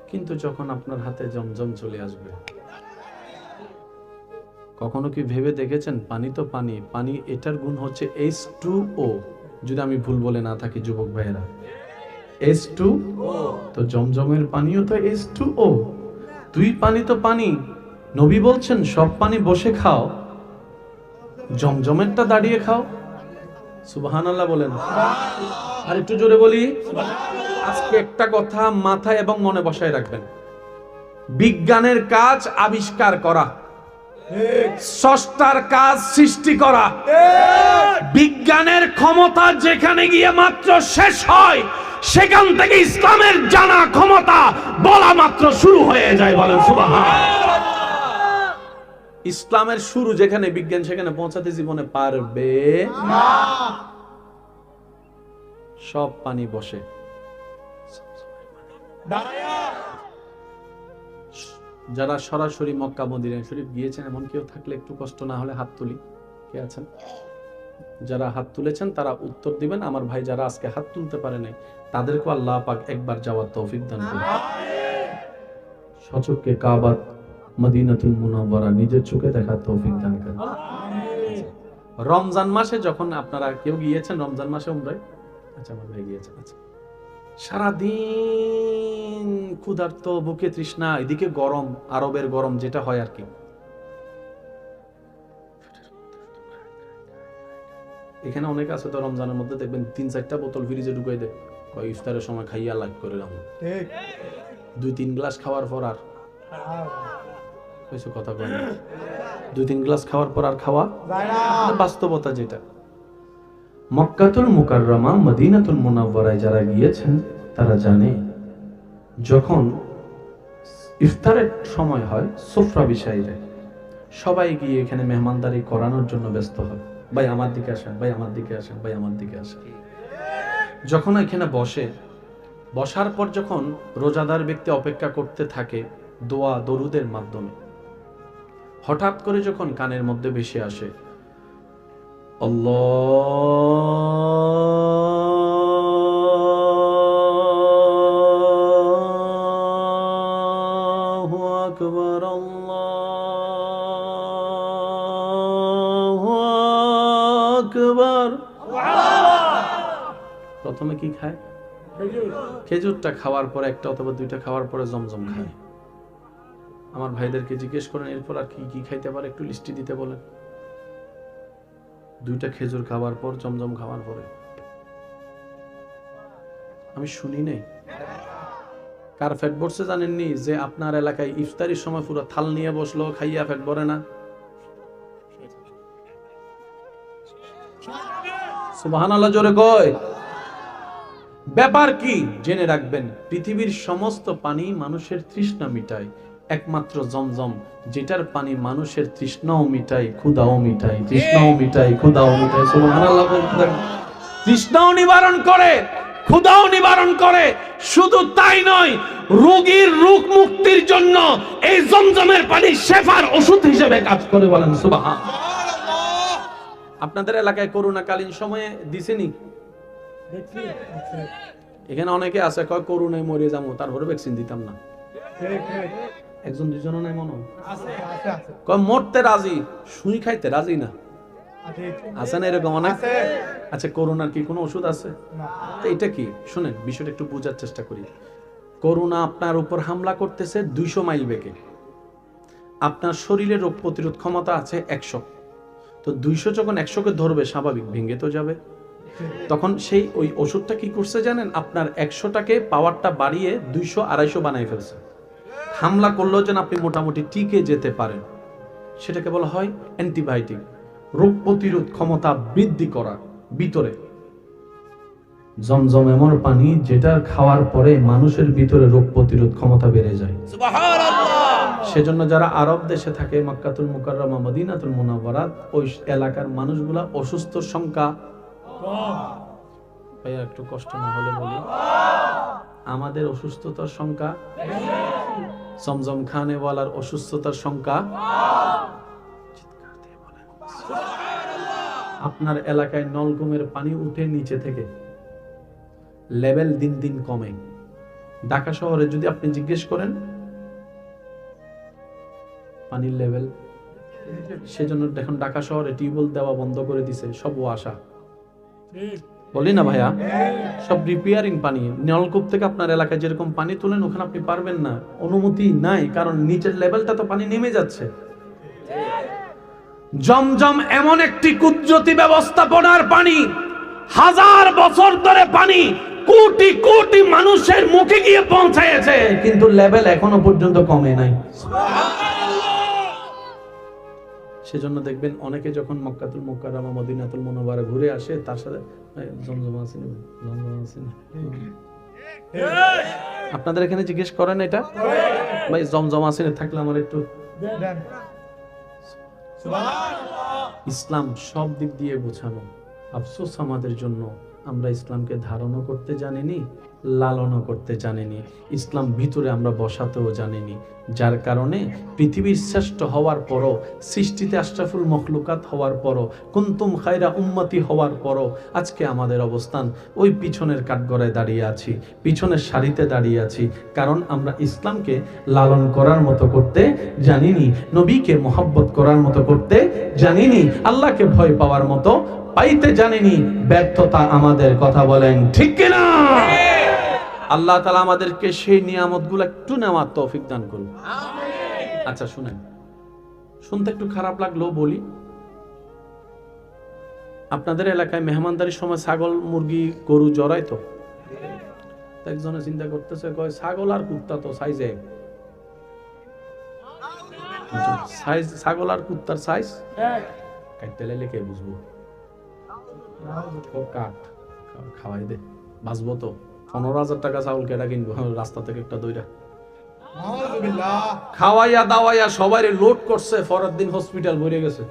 কিন্তু যখন আপনার হাতে জমজম চলে আসবে, কখনো কি ভেবে দেখেছেন? পানি তো পানি, পানি এটার গুণ হচ্ছে H2O, যদি আমি ভুল বলে না থাকি যুবক ভাইয়েরা, H2O। তো জমজমের পানিও তো H2O। 2 পানি তো পানি। নবী বলছেন সব পানি বসে খাও, জমজমেরটা দাঁড়িয়ে খাও। সুবহানাল্লাহ বলেন। আর একটু জোরে বলি। আজকে একটা কথা মাথায় এবং মনে বসায় রাখবেন, বিজ্ঞানের কাজ আবিষ্কার করা, স্রষ্টার কাজ সৃষ্টি করা। বিজ্ঞানের ক্ষমতা যেখানে গিয়ে মাত্র শেষ হয়, সেখান থেকে ইসলামের জানা ক্ষমতা বলা মাত্র শুরু হয়ে যায়। বলেন সুবহানাল্লাহ। ইসলামের শুরু যেখানে, বিজ্ঞান সেখানে পৌঁছাতে জীবনে পারবে না। সব পানি বসে। যারা সরাসরি মক্কা মদিনা শরীফ গিয়েছেন, এমন কেউ থাকলে একটু কষ্ট না হলে হাত তুলি। কে আছেন? যারা হাত তুলেছেন তারা উত্তর দিবেন। আমার ভাই যারা আজকে হাত তুলতে পারে নাই, তাদেরকে আল্লাহ পাক একবার যাওয়ার তৌফিক দান করুন। সচক্ষে কাবা মদিনাতুল মুনাওয়ারা নিজের চোখে দেখার তৌফিক দান করুন। রমজান মাসে যখন আপনারা কেউ গিয়েছেন রমজান মাসে উমরায়? আচ্ছা, আমার ভাই গিয়েছেন। আচ্ছা, সারাদিন ক্ষুধার্ত, বুকে তৃষ্ণা, এদিকে গরম, আরবের গরম যেটা হয় আর কি। এখানে অনেক আছে তো রমজানের মধ্যে দেখবেন 3-4টা বোতল ফ্রিজে ঢুকাই দেয়, কয় ইফতারের সময় খাইয়া লাগ করে রাখুন। 2-3 গ্লাস খাওয়ার পর আর কথা কয় না, 2-3 গ্লাস খাওয়ার পর আর খাওয়া বাস্তবতা যেটা। মক্কাতুল মুকাররমা, মদিনাতুল মুনাওয়ারায় যারা গিয়েছেন তারা জানে, যখন ইফতারের সময় হয় সুফরা বিছাইয়ে সবাই গিয়ে এখানে মেহমানদারি করানোর জন্য ব্যস্ত হয়। ভাই আমার দিকে আসেন, ভাই আমার দিকে আসেন, ভাই আমার দিকে আসেন। যখন এখানে বসে, বসার পর যখন রোজাদার ব্যক্তি অপেক্ষা করতে থাকে দোয়া দরুদের মাধ্যমে, হঠাৎ করে যখন কানের মধ্যে ভেসে আসে আল্লাহু আকবার, আল্লাহু আকবার, প্রথমে কি খায়? খেজুরটা খাওয়ার পরে, একটা অথবা 2টা খাওয়ার পরে জমজম খায়। আমার ভাইদেরকে জিজ্ঞেস করেন এরপর আর কি কি খাইতে পারে, একটু লিস্টি দিতে বলেন। 2টা খেজুর খাওয়ার পর, জমজম খাওয়ার পরে। আমি শুনি নাই। কার পেট ভরছে জানেননি? যে আপনার এলাকায় ইফতারির সময় পুরো থাল নিয়ে বসলো, খাইয়া পেট ভরে না। সুবহানাল্লাহ জোরে কয়। ব্যাপার কি জেনে রাখবেন, পৃথিবীর সমস্ত পানি মানুষের তৃষ্ণা মিটায়, একমাত্র জমজম যেটার পানি মানুষের তৃষ্ণাও মিটায়, ক্ষুধাও মিটায়, তৃষ্ণাও মিটায়, ক্ষুধাও মিটায়। সুবহানাল্লাহ। তৃষ্ণাও নিবারণ করে, ক্ষুধাও নিবারণ করে। শুধু তাই নয়, রোগীর রোগ মুক্তির জন্য এই জমজমের পানি শেফার ওষুধ হিসেবে কাজ করে। বলেন সুবহানাল্লাহ। আপনাদের এলাকায় করোনাকালীন সময়ে দিছেনি? এখানে অনেকে আছে কয় করোনায় মরে যাবো, তারপরে ভ্যাকসিন দিতাম না। 1-2 নাই মনে কয় মরতে রাজি, সুই খাইতে রাজি না। আছে না এরকম অনেক? আচ্ছা, করোনার কি কোনো ওষুধ আছে? তো এটা কি শুনেন, বিষয়টা একটু বোঝার চেষ্টা করি। করোনা আপনার উপর হামলা করতেছে 200 মাইল বেগে, আপনার শরীরে রোগ প্রতিরোধ ক্ষমতা আছে 100। তো 200 যখন 100কে ধরবে, স্বাভাবিক ভেঙে তো যাবে। তখন সেই ওই ওষুধটা কি করছে জানেন? আপনার 100টাকে পাওয়ারটা বাড়িয়ে 200-250 বানাই ফেলছে। হামলা করলেও যেন আপনি মোটামুটি টিকে যেতে পারেন। সেটাকে বলা হয় অ্যান্টিবায়োটিক, রোগ প্রতিরোধ ক্ষমতা বৃদ্ধি করা। ভিতরে জমজম এমন পানি যেটা খাওয়ার পরে মানুষের ভিতরে রোগ প্রতিরোধ ক্ষমতা বেড়ে যায়। সুবহানাল্লাহ। সেজন্য যারা আরব দেশে থাকে, মক্কাতুল মুকাররমা, মদিনাতুল মুনাওয়ারা, ওই এলাকার মানুষগুলা অসুস্থর সংখ্যা কম। ভাইয়া একটু কষ্ট না হলে বলি, আমাদের অসুস্থতার সংখ্যা বেশি, জমজম খানেওয়ালার অসুস্থতার সংখ্যা কম। চিৎকার দিয়ে বলেন সুবহানাল্লাহ। আপনার এলাকায় নলকূপের পানি উঠে নিচে থেকে, লেভেল দিন দিন কমে। ঢাকা শহরে যদি আপনি জিজ্ঞেস করেন পানির লেভেল, সেজন্য দেখুন ঢাকা শহরে টিউবওয়েল দেওয়া বন্ধ করে দিছে, সব ওয়াসা। বলি না ভাইয়া, সব রিপেয়ারিং পানি। নলকূপ থেকে আপনার এলাকায় যেরকম পানি তোলেন, ওখানে আপনি পারবেন না, অনুমতি নাই, কারণ নিচের লেভেলটা তো পানি নেমে যাচ্ছে। জমজম এমন একটি কুদরতি ব্যবস্থাপনার পানি, 1000 বছর ধরে পানি কোটি কোটি মানুষের মুখে গিয়ে পৌঁছায়েছে, কিন্তু লেভেল এখনো পর্যন্ত কমে নাই। সেজন্য দেখবেন অনেকে যখন মক্কাতুল মুকাররমা, মদিনাতুল মুনাওয়ারা ঘুরে আসে, তার সাথে জমজম আছে না, জমজম আছে না। আপনাদের এখানে জিজ্ঞেস করেন এটা, ভাই জমজম আছে না, থাকলে আমার একটু দেন। সুবহানাল্লাহ। ইসলাম সব দিক দিয়ে গোছানো। আফসোস আমাদের জন্য, আমরা ইসলামকে ধারণও করতে জানিনি, লালনও করতে জানিনি, ইসলাম ভিতরে আমরা বসাতেও জানিনি। যার কারণে পৃথিবীর শ্রেষ্ঠ হওয়ার পরও, সৃষ্টিতে আশরাফুল মখলুকাত হওয়ার পরও, কুনতুম খায়রা উম্মতি হওয়ার পরও আজকে আমাদের অবস্থান ওই পিছনের কাঠগড়ায় দাঁড়িয়ে আছি, পিছনের সারিতে দাঁড়িয়ে আছি। কারণ আমরা ইসলামকে লালন করার মতো করতে জানিনি, নবীকে মহব্বত করার মতো করতে জানিনি, আল্লাহকে ভয় পাওয়ার মতো পাইতে জানিনি। ব্যর্থতা আমাদের, কথা বলেন ঠিক কিনা? আল্লাহ তাআলা আমাদেরকে সেই নিয়ামতগুলো একটু নেওয়ার তৌফিক দান করুন। আচ্ছা শুনেন, শুনতে একটু খারাপ লাগলো বলি, আপনাদের এলাকায় মেহমানদারির সময় ছাগল মুরগি গরু জড়ায় তো? একজনে চিন্তা করতেছে, কয় ছাগল আর কুত্তা তো সাইজে, সাইজ ছাগল আর কুত্তার সাইজ কাটতে লাইলে কে বুঝবো? কাট খাওয়াই দে, বাঁচবো তো। 15,000 টাকা ছাগল কেটা কিনবো রাস্তা থেকে একটা দইরা খাওয়াইয়া দাওয়াইয়া সবাই লোড করছে, পরের দিন হসপিটাল ভরে গেছে।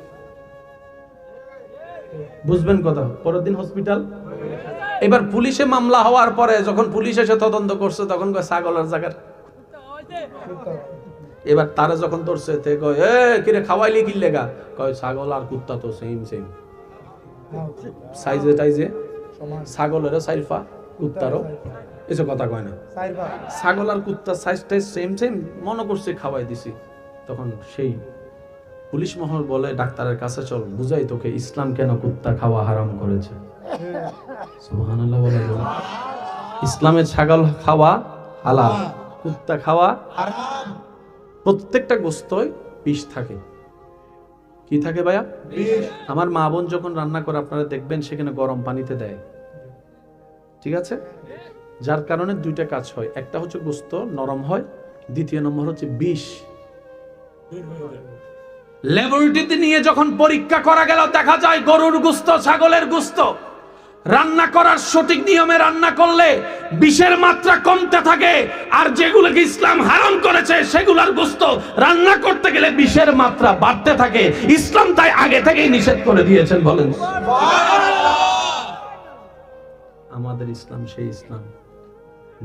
বুঝবেন কথা, পরের দিন হসপিটাল। এবার পুলিশে মামলা হওয়ার পরে যখন পুলিশ এসে তদন্ত করছে তখন কয় ছাগলের জায়গার। এবার তারা যখন ধরছে তে কয় এ কিরে খাওয়াইলি কি লেগা? কয় ছাগল আর কুত্তা তো সেম সেম সাইজে টাইজে, ছাগলেরও সাইফা কুত্তারও এসব কথা কয় না। ছাগল আর কুত্তার সাইজ টাইজ সেম সেম মনে করছে খাওয়াই দিছি। তখন সেই পুলিশ মহল বলে ডাক্তারের কাছে চল, বুঝাই তোকে ইসলাম কেন কুত্তা খাওয়া হারাম করেছে। সুবহানাল্লাহ বলে, ইসলামে ছাগল খাওয়া হালাল, কুত্তা খাওয়া হারাম। প্রত্যেকটা গোশতই বিষ থাকে। কি থাকে ভাইয়া? বিষ। আমার মা বোন যখন রান্না করে আপনারা দেখবেন সেখানে গরম পানিতে দেয়, ঠিক আছে? যার কারণে দুইটা কাজ হয়, একটা হচ্ছে গোশত নরম হয়, দ্বিতীয় নম্বর হচ্ছে বিষ। ল্যাবরেটরিতে নিয়ে যখন পরীক্ষা করা গেল দেখা যায় গরুর গোশত ছাগলের গোশত রান্না করার সঠিক নিয়মে রান্না করলে বিষের মাত্রা কমতে থাকে, আর যেগুলোকে ইসলাম হারাম করেছে সেগুলোর গোশত রান্না করতে গেলে বিষের মাত্রা বাড়তে থাকে। ইসলাম তাই আগে থেকেই নিষেধ করে দিয়েছেন। বলেন আমাদের ইসলাম সেই ইসলাম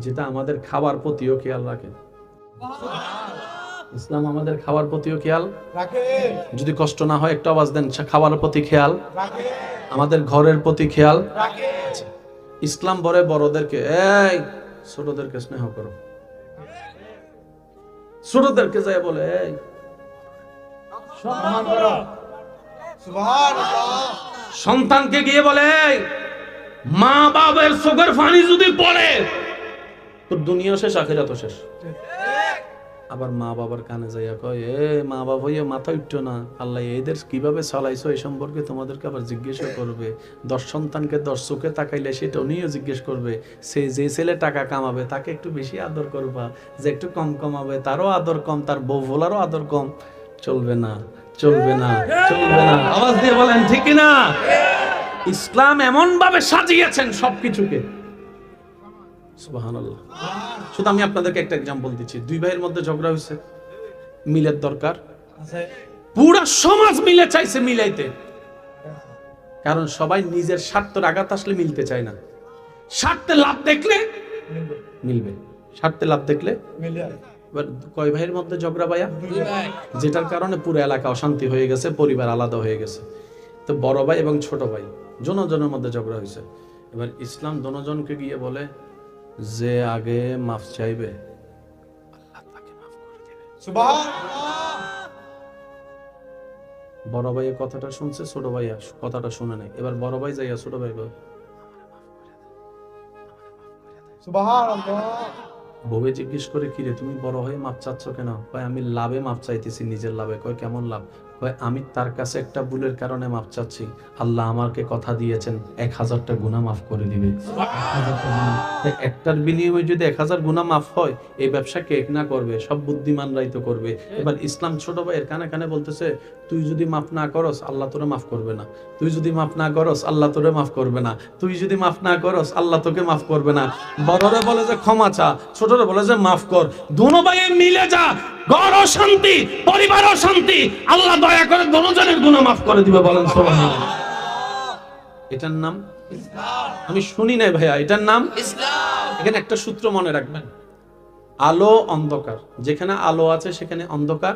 যেটা আমাদের খাবার প্রতিও খেয়াল রাখে। ইসলাম আমাদের খাবার প্রতিও খেয়াল রাখে। যদি কষ্ট না হয় একটা আওয়াজ দেন, খাবার প্রতি খেয়াল রাখে, আমাদের ঘরের প্রতি খেয়াল রাখে। ইসলাম বলে বড়দেরকে এই ছোটদেরকে স্নেহ করো, ছোটদেরকে যায় বলে এই সম্মান করো। সুবহানাল্লাহ। সন্তানকে গিয়ে বলে এই মা বাবার চোখের পানি যদি পড়ে তোর দুনিয়া শেষ আখিরাতও শেষ। আবার মা বাবার কানে যাইয়া কয় এ মা বাবা হইয়া মাথা উঠতো না, আল্লাহ এদের কিভাবে চালাইছো এই সম্পর্কে তোমাদেরকে আবার জিজ্ঞাসা করবে। 10 সন্তানকে 10 চোখে তাকাইলে সেটা উনিও জিজ্ঞেস করবে। সে যে ছেলে টাকা কামাবে তাকে একটু বেশি আদর করবা, যে একটু কম কামাবে তারও আদর কম, তার বউ ভোলারও আদর কম। চলবে না, চলবে না, চলবে না। আওয়াজ দিয়ে বলেন ঠিক কিনা? ইসলাম এমন ভাবে সাজিয়েছেন সবকিছুকে, সুবহানাল্লাহ। শুধু আমি আপনাদেরকে একটা এক্সাম্পল দিচ্ছি। দুই ভাইয়ের মধ্যে ঝগড়া হয়েছে, মিলের দরকার, পুরো সমাজ মিলে চাইছে মিলাইতে, কারণ সবাই নিজের স্বার্থের আঘাত আসলে মিলতে চায় না। স্বার্থে লাভ দেখলে মিলবে, স্বার্থে লাভ দেখলে মিলবে। এবার কয় ভাইয়ের মধ্যে ঝগড়া ভাইয়া? দুই ভাই, যেটার কারণে পুরো এলাকা অশান্তি হয়ে গেছে, পরিবার আলাদা হয়ে গেছে। তো বড় ভাই এবং ছোট ভাই জনজনের মধ্যে ঝগড়া হয়েছে। এবার ইসলাম জনজনকে গিয়ে বলে যে আগে মাফ চাইবে আল্লাহ তাকে মাফ করে দিবে। সুবহানাল্লাহ। বড় ভাই কথাটা শুনছে, ছোট ভাই কথাটা শুনে নাই। এবার বড় ভাই যাইয়া ছোট ভাই কয় সুবহানাল্লাহ। বউয়ে জিজ্ঞেস করে কি রে তুমি বড় হয়ে মাপ চাচ্ছ কেন? কয় আমি লাভে মাপ চাইতেছি, নিজের লাভে। কয় কেমন লাভ? কয় আমি তার কাছে একটা ভুলের কারণে মাপ চাচ্ছি, আল্লাহ আমাকে কথা দিয়েছেন 1000টা গুনাহ মাফ করে দিবে। একটার বিনিময়ে যদি 1000 গুনাহ মাফ হয়, এই ব্যবসা কে না করবে? সব বুদ্ধিমানরাই তো করবে। এবার ইসলাম ছোট ভাইয়ের কানে কানে বলতেছে তুই যদি মাফ না করস আল্লাহ তোরে মাফ করবে না, তুই যদি মাফ না করস আল্লাহ তোরে মাফ করবে না, তুই যদি মাফ না করস আল্লাহ তোকে মাফ করবে না। বড়রে বলে যে ক্ষমা চা, ছোটরে বলে যে মাফ কর। দুনো ভাইয়ে মিলে যা, ঘর শান্তি, পরিবার শান্তি, আল্লাহ দয়া করে দুজনের গুনাহ মাফ করে দিবে। বলেন সুবহানাল্লাহ। এটার নাম ইসলাম। আমি শুনি নাই ভাইয়া, এটার নাম ইসলাম। এখানে একটা সূত্র মনে রাখবেন, আলো অন্ধকার, যেখানে আলো আছে সেখানে অন্ধকার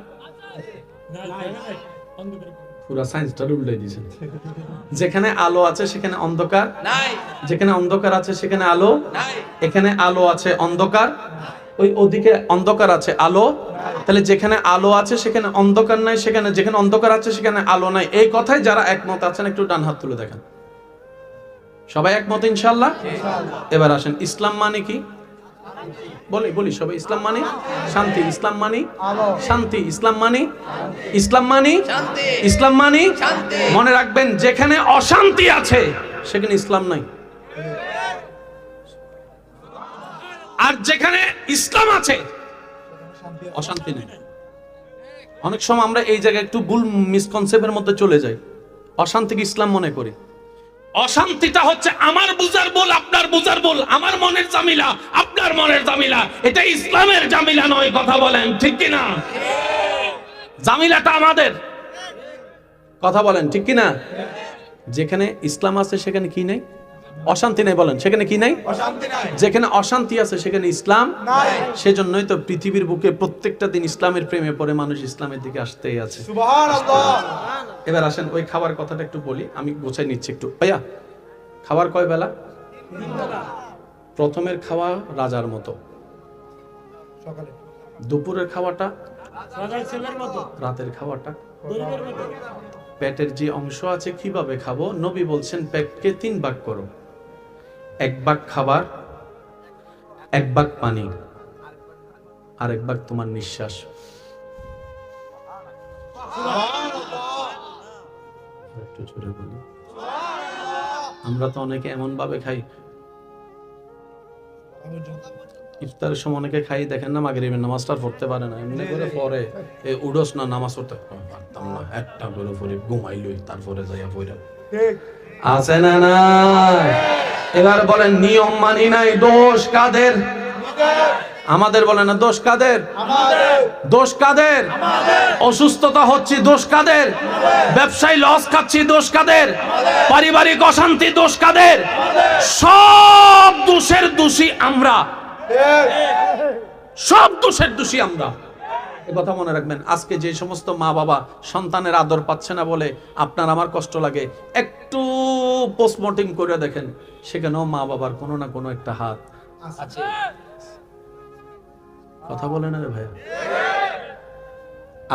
পুরা সায়েন্সটা উল্টাই দিয়েছেন। যেখানে আলো আছে সেখানে অন্ধকার নাই, যেখানে অন্ধকার আছে সেখানে আলো নাই, এখানে আলো আছে অন্ধকার, ওই ওদিকে অন্ধকার আছে আলো। তাহলে যেখানে আলো আছে সেখানে অন্ধকার নাই, সেখানে যেখানে অন্ধকার আছে সেখানে আলো নাই। এই কথায় যারা একমত আছেন একটু ডান হাত তুলে দেখেন। সবাই একমত ইনশাআল্লাহ? এবার আসেন, ইসলাম মানে কি? বলি সবাই, ইসলাম মানে শান্তি, ইসলাম মানে শান্তি, ইসলাম মানে ইসলাম মানে ইসলাম মানে মনে রাখবেন, যেখানে অশান্তি আছে সেখানে ইসলাম নাই, আর যেখানে ইসলাম আছে অশান্তি নেই। অনেক সময় আমরা এই জায়গায় একটু ভুল মিসকনসেপ্টের মধ্যে চলে যাই, অশান্তিকে ইসলাম মনে করি। অশান্তিটা হচ্ছে আমার বুঝার ভুল, আপনার বুঝার ভুল, আমার মনের জামিলা, আপনার মনের জামিলা, এটা ইসলামের জামিলা নয়। কথা বলেন ঠিক কিনা? জামিলাটা আমাদের। কথা বলেন ঠিক কিনা? যেখানে ইসলাম আছে সেখানে কি নেই? অশান্তি নাই। বলেন সেখানে কি নাই? যেখানে অশান্তি আছে সেখানে ইসলাম নাই। সেজন্যই তো পৃথিবীর বুকে প্রত্যেকটা দিন ইসলামের প্রেমে পড়ে মানুষ ইসলামের দিকে আসতেই আছে। সুবহানাল্লাহ। এবার আসেন ওই খাবার কথাটা একটু বলি, আমি গোছাই নিচ্ছি একটু। ভাইয়া, খাবার কয় বেলা? প্রথমের খাওয়া রাজার মতো, সকালে। দুপুরের খাওয়াটা রাজার ছেলের মতো, রাতের খাওয়াটা গরিবের মতো। পেটের যে অংশ আছে কিভাবে খাবো? নবী বলছেন পেটকে 3 ভাগ করো, 1 ভাগ খাবার, 1 ভাগ পানি, আর 1 ভাগ তোমার নিঃশ্বাস। একটু জোরে বলি। আমরা তো অনেকে এমন ভাবে খাই, ইফতারের সময় অনেকে খাই দেখেন না, মাগরিবের নামাজটা পড়তে পারে না, এমনি করে পরে এই উডস না নামাজ পড়তে পারতাম না, একটা করে পড়ে ঘুমাইলই, তারপরে যাইয়া পড়া আছে না না। এবার বলেন নিয়ম মানি নাই, দোষ কাদের? আমাদের। বলেন না দোষ কাদের? দোষ কাদের? অসুস্থতা হচ্ছে দোষ কাদের? ব্যবসায় লস খাচ্ছি দোষ কাদের? পারিবারিক অশান্তি দোষ কাদের? সব দোষের দোষী আমরা, সব দোষের দোষী আমরা। এই কথা মনে রাখবেন। আজকে যে সমস্ত মা বাবা সন্তানের আদর পাচ্ছে না বলে আপনার আমার কষ্ট লাগে, একটু পোস্টমর্টেম করে দেখেন, সেখানেও মা বাবার কোনো না কোনো একটা হাত আছে। কথা বলে না রে ভাইয়া?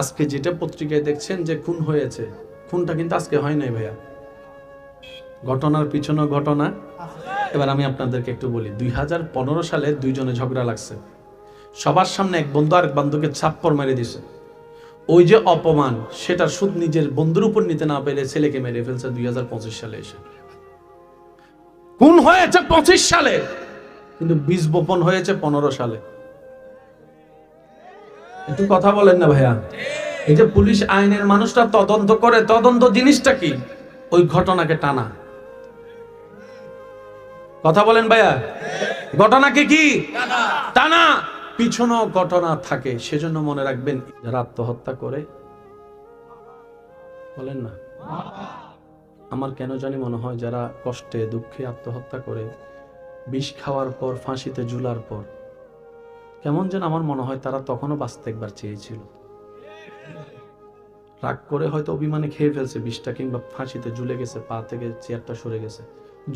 আজকে যেটা পত্রিকায় দেখছেন যে খুন হয়েছে, খুনটা কিন্তু আজকে হয় নাই ভাইয়া, ঘটনার পিছনে ঘটনা। এবার আমি আপনাদেরকে একটু বলি, 2015 সালে 2 জনে ঝগড়া লাগছে, সবার সামনে এক বন্ধু আরেক বন্ধুকে ছাপ্পড় মেরে দিছে। ওই যে অপমান, সেটার সুদ নিজের বন্ধুর উপর নিতে না পেরে ছেলেকে মেরে ফেলছে 2025 সালে এসে। খুন হয়েছে 25 সালে, কিন্তু বীজ বপন হয়েছে 15 সালে। একটু কথা বলেন না ভাইয়া? এই যে পুলিশ আইনের মানুষটা তদন্ত করে, তদন্ত জিনিসটা কি? ওই ঘটনাকে টানা। কথা বলেন ভাইয়া? ঘটনাকে কি টানা, পিছনেও ঘটনা থাকে। সেজন্য মনে রাখবেন, যারা আত্মহত্যা করে, বলেন না, আমার কেন জানি মনে হয় যারা কষ্টে দুঃখে আত্মহত্যা করে, বিষ খাওয়ার পর, ফাঁসিতে ঝুলার পর, কেমন যেন আমার মনে হয় তারা তখনও বাঁচতে একবার চেয়েছিল। রাগ করে হয়তো অভিমানে খেয়ে ফেলছে বিষটা, কিংবা ফাঁসিতে ঝুলে গেছে, পা থেকে চেয়ারটা সরে গেছে।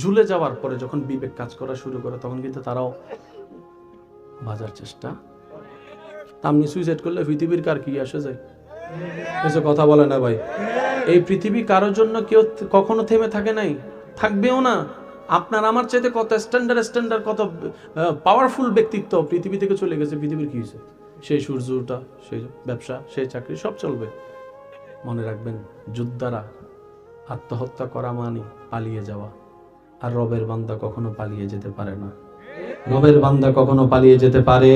ঝুলে যাওয়ার পরে যখন বিবেক কাজ করা শুরু করে, তখন কিন্তু তারাও বাজার চেষ্টা। আপনি সুইসাইড করলে পৃথিবীর কার কি আসে যায়? এসে কথা বলে না ভাই। এই পৃথিবী কারোর জন্য কেউ কখনো থেমে থাকে নাই, থাকবেও না। আপনার আমার চাইতে কত স্ট্যান্ডার্ড কত পাওয়ারফুল ব্যক্তিত্ব পৃথিবী থেকে চলে গেছে। পৃথিবীর কি হয়েছে? সেই সূর্যটা, সেই ব্যবসা, সেই চাকরি, সব চলবে। মনে রাখবেন, যোদ্ধারা আত্মহত্যা করা মানে পালিয়ে যাওয়া, আর রবের বান্দা কখনো পালিয়ে যেতে পারে না। রবের বান্দা কখনো পালিয়ে যেতে পারে?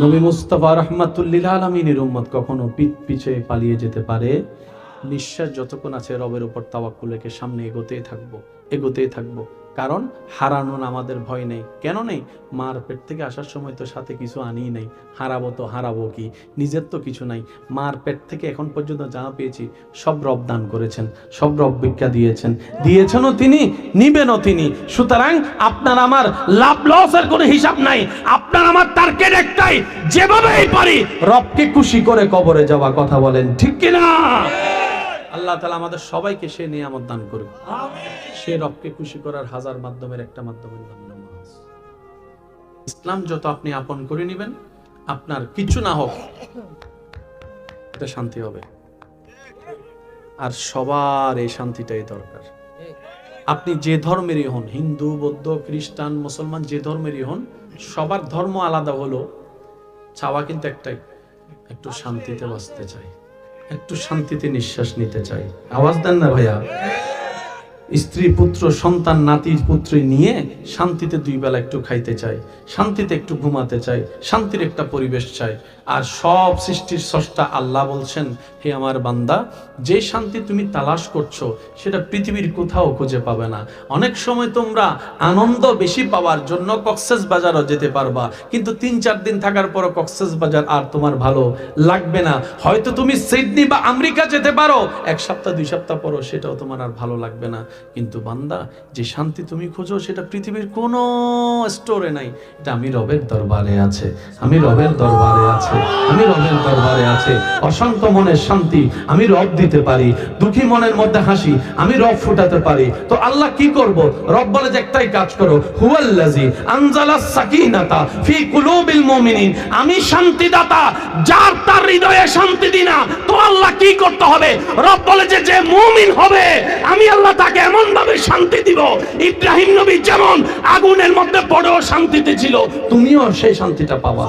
নবী মুস্তাফা রাহমাতুল লিল আলামিনের উম্মত কখনো পিঠ পিছে পালিয়ে যেতে পারে? নিঃশ্বাস যতক্ষণ আছে রবের উপর তাওয়াক্কুল রেখে সামনে এগোতেই থাকবো। কারণ হারানোর আমাদের ভয় নেই। কেন নেই? মার পেট থেকে আসার সময় তো সাথে কিছু আনি নাই। হারাবো কি? নিজের তো কিছু নাই। মার পেট থেকে এখন পর্যন্ত যা পেয়েছি সব রব দান করেছেন, সব রব ভিক্ষা দিয়েছেনও তিনি, নিবেনও তিনি। সুতরাং আপনার আমার লাভ লসের কোনো হিসাব নাই। আপনার আমার টার্গেট একটাই, যেভাবেই পারি রবকে খুশি করে কবরে যাওয়া। কথা বলেন ঠিক কিনা? আল্লাহ তাআলা আমাদের সবাইকে সে নিয়ামত দান করুন। সে রবকে খুশি করার হাজার মাধ্যমের একটা মাধ্যমের নাম নামাজ। ইসলাম যত আপনি আপন করে নেবেন, আপনার কিছু না হোক, এটা শান্তি হবে। আর সবার এই শান্তিটাই দরকার। আপনি যে ধর্মেরই হন, হিন্দু, বৌদ্ধ, খ্রিস্টান, মুসলমান, যে ধর্মেরই হন, সবার ধর্ম আলাদা হলো, চাওয়া কিন্তু একটাই, একটু শান্তিতে বাঁচতে চাই, একটু শান্তিতে নিঃশ্বাস নিতে চাই। আওয়াজ দেন না ভাইয়া? স্ত্রী পুত্র সন্তান নাতি পুত্রী নিয়ে শান্তিতে দুই বেলা একটু খাইতে চাই, শান্তিতে একটু ঘুমাতে চাই, শান্তির একটা পরিবেশ চাই। আর সব সৃষ্টির স্রষ্টা আল্লাহ বলছেন, হে আমার বান্দা, যে শান্তি তুমি তালাশ করছো সেটা পৃথিবীর কোথাও খুঁজে পাবে না। অনেক সময় তোমরা আনন্দ বেশি পাওয়ার জন্য কক্সেস বাজারও যেতে পারবা, কিন্তু ৩-৪ দিন থাকার পর কক্সেস বাজার আর তোমার ভালো লাগবে না। হয়তো তুমি সিডনি বা আমেরিকা যেতে পারো, ১ সপ্তাহ ২ সপ্তাহ পরও সেটাও তোমার আর ভালো লাগবে না। কিন্তু বান্দা, যে শান্তি তুমি খোঁজো সেটা পৃথিবীর কোনো স্টোরে নাই, এটা আমি রবের দরবারে আছে, আমি রবের দরবারে আছে, আমি রবের দরবারে আছে। অশান্ত মনের শান্তি আমি রব দিতে পারি, দুঃখী মনের মধ্যে হাসি আমি রব ফুটাতে পারি। তো আল্লাহ কি করব? রব বলে যে একটাই কাজ করো, হুয়াল্লাযী আনজালাস সাকিনাতা ফি কুলুবিল মুমিনিন। আমি শান্তিদাতা, যার তার হৃদয়ে শান্তি দিই না। তো আল্লাহ কি করতে হবে? রব বলে যে যে মুমিন হবে আমি আল্লাহ তাকে এমন ভাবে শান্তি দিব, ইব্রাহিম নবী যেমন আগুনের মধ্যে পড়েও শান্তিতে ছিল, তুমিও সেই শান্তিটা পাবা।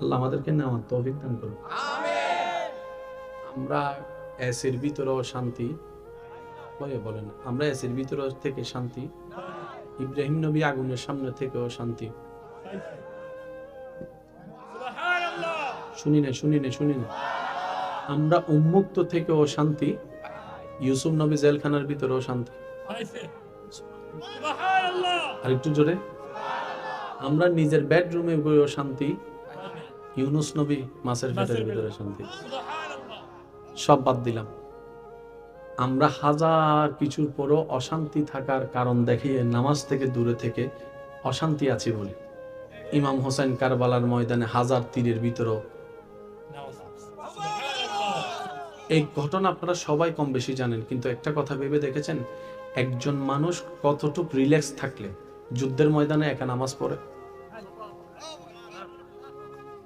আল্লাহ আমাদেরকে নেওয়ার তৌফিক দান করুন। আমরা এসির ভিতরেও শান্তি বলেন, আমরা এসির ভিতর থেকে শান্তি, ইব্রাহিম নবী আগুনের সামনে থেকেও শান্তি। শুনি না। আমরা উন্মুক্ত থেকেও শান্তি, ইউসুফ নবী জেলখানার ভিতরেও শান্তি। আর একটু জোরে, আমরা নিজের বেডরুমে গিয়েও শান্তি, ইউনুস নবী মাছের পেটের ভিতরে শান্তি। সব বাদ দিলাম, আমরা হাজার কিছুর পরও অশান্তি থাকার কারণ দেখিয়ে নামাজ থেকে দূরে থেকে অশান্তি আছি বলে। ইমাম হোসেন কারবালার ময়দানে হাজার তীরের ভিতরেও, এই ঘটনা আপনারা সবাই কম বেশি জানেন, কিন্তু একটা কথা ভেবে দেখেছেন, একজন মানুষ কতটুকু রিল্যাক্স থাকলে যুদ্ধের ময়দানে একা নামাজ পড়ে?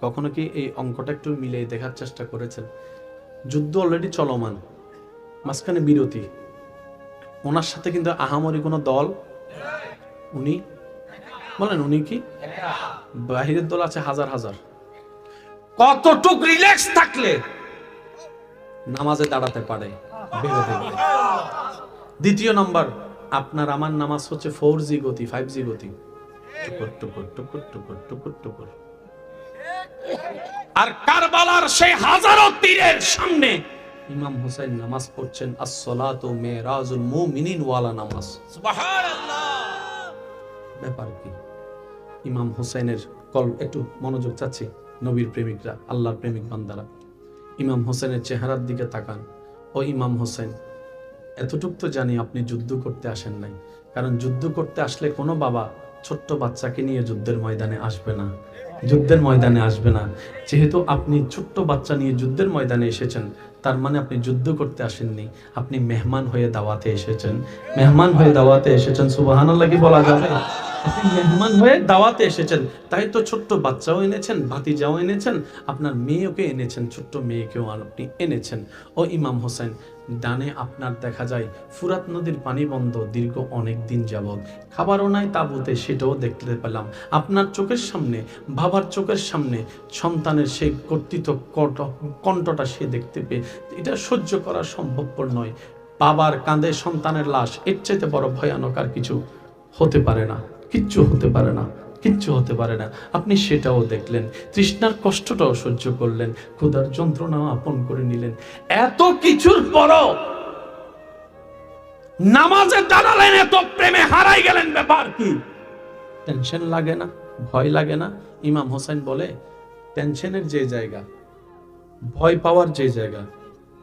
কখনো কি এই অঙ্কটা একটু মিলিয়ে দেখার চেষ্টা করেছেন? যুদ্ধ অলরেডি চলমান, মাঝখানে বিরতি, ওনার সাথে কিন্তু আহামরি কোনো দল, উনি বলেন উনি কি বাহিরের দল আছে হাজার হাজার। কতটুক রিল্যাক্স থাকলে নামাজে দাঁড়াতে পারে ভেবে দেখবে। দ্বিতীয় নম্বর, আপনার আমার নামাজ হচ্ছে 4G গতি, 5G গতি, টুকুর টুকুর টুকুর টুকুর টুকুর টুকুর। আর কারবালার সেই হাজারো তীরের সামনে ইমাম হুসাইন নামাজ পড়ছেন, as-সালাতু মিরাজুল মুমিনিন ওয়ালা নামাজ। সুবহানাল্লাহ। ব্যাপার কি? ইমাম হুসাইনের একটু মনোযোগ চাচ্ছি, নবীর প্রেমিকরা, আল্লাহর প্রেমিক বান্দারা, ইমাম হোসেনের চেহারার দিকে তাকান। ও ইমাম হোসেন, এতটুক তো জানি আপনি যুদ্ধ করতে আসেন নাই, কারণ যুদ্ধ করতে আসলে কোনো বাবা ছোট্ট বাচ্চাকে নিয়ে যুদ্ধের ময়দানে আসবে না, যুদ্ধের ময়দানে আসবে না। যেহেতু আপনি ছোট্ট বাচ্চা নিয়ে যুদ্ধের ময়দানে এসেছেন, তার মানে আপনি যুদ্ধ করতে আসেননি, আপনি মেহমান হয়ে দাওয়াতে এসেছেন। মেহমান হয়ে দাওয়াতে এসেছেন, সুবহানাল্লাহ কি বলা যাবে? আপনি মেহমান হয়ে দাওয়াতে এসেছেন, তাই তো ছোট্ট বাচ্চাও এনেছেন, ভাতিজাও এনেছেন, আপনার মেয়েকে এনেছেন, ছোট্ট মেয়েকেও আপনি এনেছেন। ও ইমাম হোসেন, ডানে আপনার দেখা যায় ফুরাত নদীর পানি বন্ধ দীর্ঘ অনেক দিন যাবৎ, খাবারও নাই তাঁবুতে, সেটাও দেখতে পেলাম। আপনার চোখের সামনে, বাবার চোখের সামনে সন্তানের সেই কর্তৃত্ব কণ্ঠটা সে দেখতে পেয়ে এটা সহ্য করা সম্ভবপর নয়। বাবার কাঁধে সন্তানের লাশ, এর চাইতে বড় ভয়ানক আর কিছু হতে পারে না, কিচ্ছু হতে পারে না, কিচ্ছু হতে পারে না। আপনি সেটাও দেখলেন, তৃষ্ণার কষ্টটাও সহ্য করলেন, ক্ষুধার যন্ত্রণাও আপন করে নিলেন। এত কিছুর পরও নামাজে দাঁড়ালেন, এত প্রেমে হারাই গেলেন, ব্যাপার কি? টেনশন লাগে না, ভয় লাগে না? ইমাম হোসেন বলে, টেনশনের যে জায়গা, ভয় পাওয়ার যে জায়গা,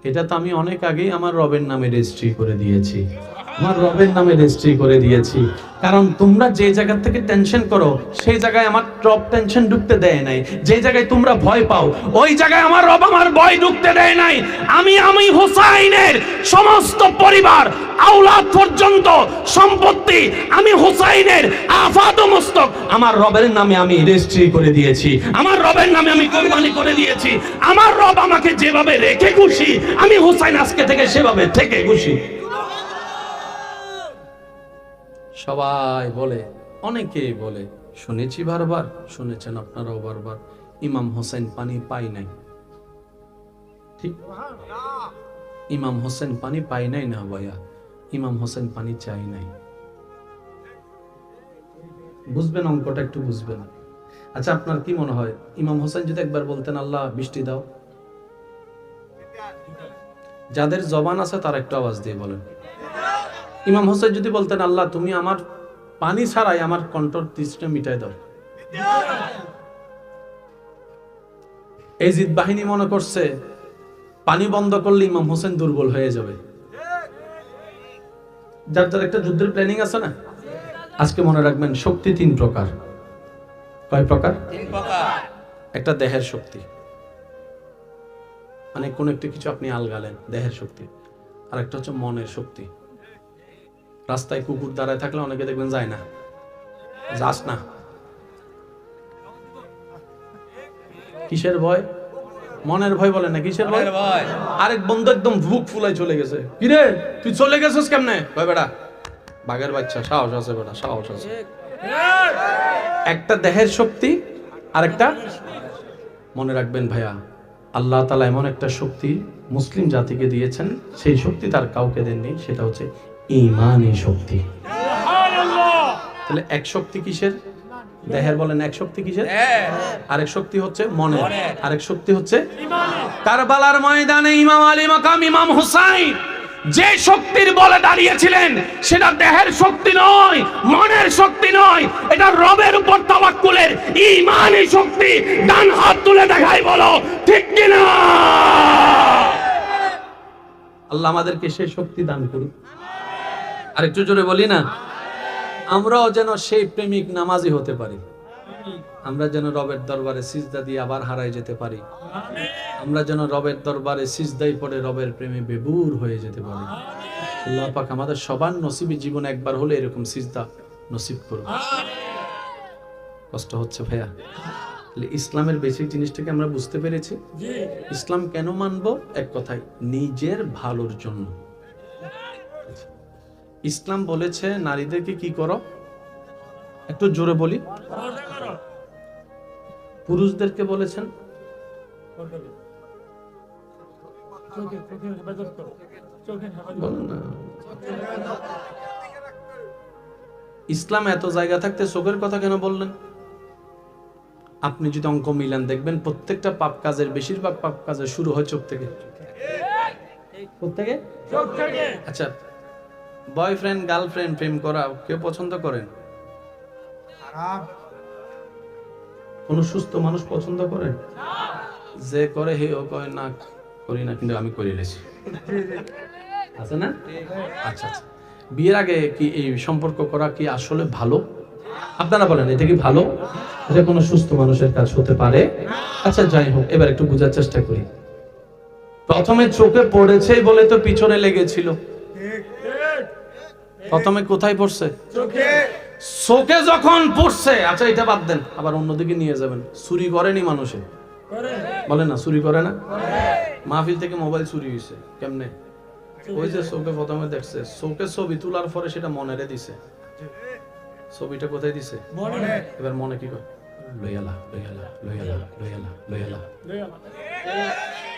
এটা তো আমি অনেক আগেই আমার রবের নামে রেজিস্ট্রি করে দিয়েছি, আমার রবের নামে রেজিস্ট্রি করে দিয়েছি। কারণ তোমরা যে জায়গা থেকে টেনশন করো, সেই জায়গায় আমার রব টেনশন ঢুকতে দেয় নাই। যে জায়গায় তোমরা ভয় পাও, ওই জায়গায় আমার রব আমার ভয় ঢুকতে দেয় নাই। আমি হুসাইনের সমস্ত পরিবার, আওলাদ পর্যন্ত সম্পত্তি আমি হুসাইনের আফাদ মস্তক আমার রবের নামে আমি রেজিস্ট্রি করে দিয়েছি, আমার রবের নামে আমি কুরবানি করে দিয়েছি। আমার রব আমাকে যেভাবে রেখে খুশি, আমি হুসাইন আজকে থেকে সেভাবে থেকে খুশি। সবাই বলে, অনেকেই বলে, শুনেছি বারবার, শুনেছেন আপনারাও বারবার, ইমাম হোসেন পানি পাই নাই। ঠিক, ইমাম হোসেন পানি পাই নাই না ভাইয়া, ইমাম হোসেন পানি চাই নাই। বুঝবেন, অঙ্কটা একটু বুঝবেন। আচ্ছা, আপনার কি মনে হয় ইমাম হোসেন যদি একবার বলতেন আল্লাহ বৃষ্টি দাও, যাদের জবান আছে তারা একটু আওয়াজ দিয়ে বলেন। ইমাম হোসেন যদি বলতেন আল্লাহ তুমি আমার পানি ছাড়াই আমার কণ্ঠর তৃষ্ণা মিটাই দাও, এই জিদ বাহিনী মনে করছে পানি বন্ধ করলে ইমাম হোসেন দুর্বল হয়ে যাবে। যার যার একটা যুদ্ধের প্ল্যানিং আছে না, আজকে মনে রাখবেন শক্তি তিন প্রকার। কয় প্রকার? তিন প্রকার। একটা দেহের শক্তি, মানে কোন একটা কিছু আপনি আলগালেন, দেহের শক্তি। আর একটা হচ্ছে মনের শক্তি। রাস্তায় কুকুর দাঁড়ায় থাকলে অনেকে দেখবেন যায় না, যাস না। কিসের ভয়? মনের ভয় বলে না, কিসের ভয়? আরেক বন্ধু একদম বুক ফুলাই চলে গেছে, কিরে তুই চলে গেছিস কেমনে? কয় বেটা বাঘের বাচ্চা, সাহস আছে বেটা, সাহস আছে। একটা দেহের শক্তি আর একটা মনে রাখবেন ভাইয়া, আল্লাহ তাআলা এমন একটা শক্তি মুসলিম জাতিকে দিয়েছেন, সেই শক্তি তার কাউকে দেননি, সেটা হচ্ছে ঈমানী শক্তি। তাহলে এক শক্তি কিসের? দেহের। বলেন এক শক্তি কিসের? আরেক শক্তি হচ্ছে মনের, আরেক শক্তি হচ্ছে কারবালার ময়দানে ইমাম আলী মাকাম ইমাম হুসাইন যে শক্তির বলে দাঁড়িয়েছিলেন, সেটা দেহের শক্তি নয়, মনের শক্তি নয়, এটা রবের উপর তাওয়াক্কুলের ঈমানী শক্তি। ডান হাত তুলে দেখাই বলো ঠিক কিনা? আল্লাহ আমাদেরকে সেই শক্তি দান করুন। আর একটু জোরে বলি না, আমরাও যেন সেই প্রেমিক নামাজি হতে পারি, আমরা যেন রবের দরবারে সিজদা দিয়ে আবার হারায় যেতে পারি, আমরা যেন রবের দরবারে সিজদাই পড়ে রবের প্রেমে বেবুর হয়ে যেতে পারি। আল্লাহ পাক আমাদের সবার নসিবে জীবনে একবার হলে এরকম সিজদা নসিব করুন। কষ্ট হচ্ছে ভাইয়া? ইসলামের বেসিক জিনিসটাকে আমরা বুঝতে পেরেছি। ইসলাম কেন মানবো? এক কথায়, নিজের ভালোর জন্য। ইসলাম বলেছে নারীদেরকে কি করো, একটু জোরে বলি। পুরুষদেরকে বলেছেন ইসলাম এত জায়গা থাকতে চোখের কথা কেন বললেন? আপনি যদি অঙ্ক মিলান দেখবেন প্রত্যেকটা পাপ কাজের, বেশিরভাগ পাপ কাজের শুরু হয় চোখ থেকে। আচ্ছা, বয়ফ্রেন্ড গার্লফ্রেন্ড প্রেম করা কেউ পছন্দ করেন? কোন সুস্থ মানুষ পছন্দ করেন? যে করে হে ও কয় না করি না, কিন্তু আমি করে লেছি, আছে না? আচ্ছা আচ্ছা, বিয়ের আগে কি এই সম্পর্ক করা কি আসলে ভালো? আপনারা বলেন এটা কি ভালো? এটা কোনো সুস্থ মানুষের কাজ হতে পারে? আচ্ছা যাই হোক, এবার একটু বোঝার চেষ্টা করি। প্রথমে চোখে পড়েছেই বলে তো পিছনে লেগেছিল। প্রথমে কোথায় পড়ছে? চোখে। চোখে যখন পড়ছে, আচ্ছা এটা বাদ দেন, আবার অন্যদিকে নিয়ে যাবেন। চুরি করেনি মানুষে? বলে না, চুরি করে না? মাহফিল থেকে মোবাইল চুরি হয়েছে কেমনে? ওই যে চোখে প্রথমে দেখছে, চোখে ছবি তোলার পরে সেটা মনেরে দিছে। ছবিটা কোথায় দিছে? মনে। এবার মনে কি করে? লইয়ালা লইয়ালা লইয়ালা লইয়ালা লইয়ালা।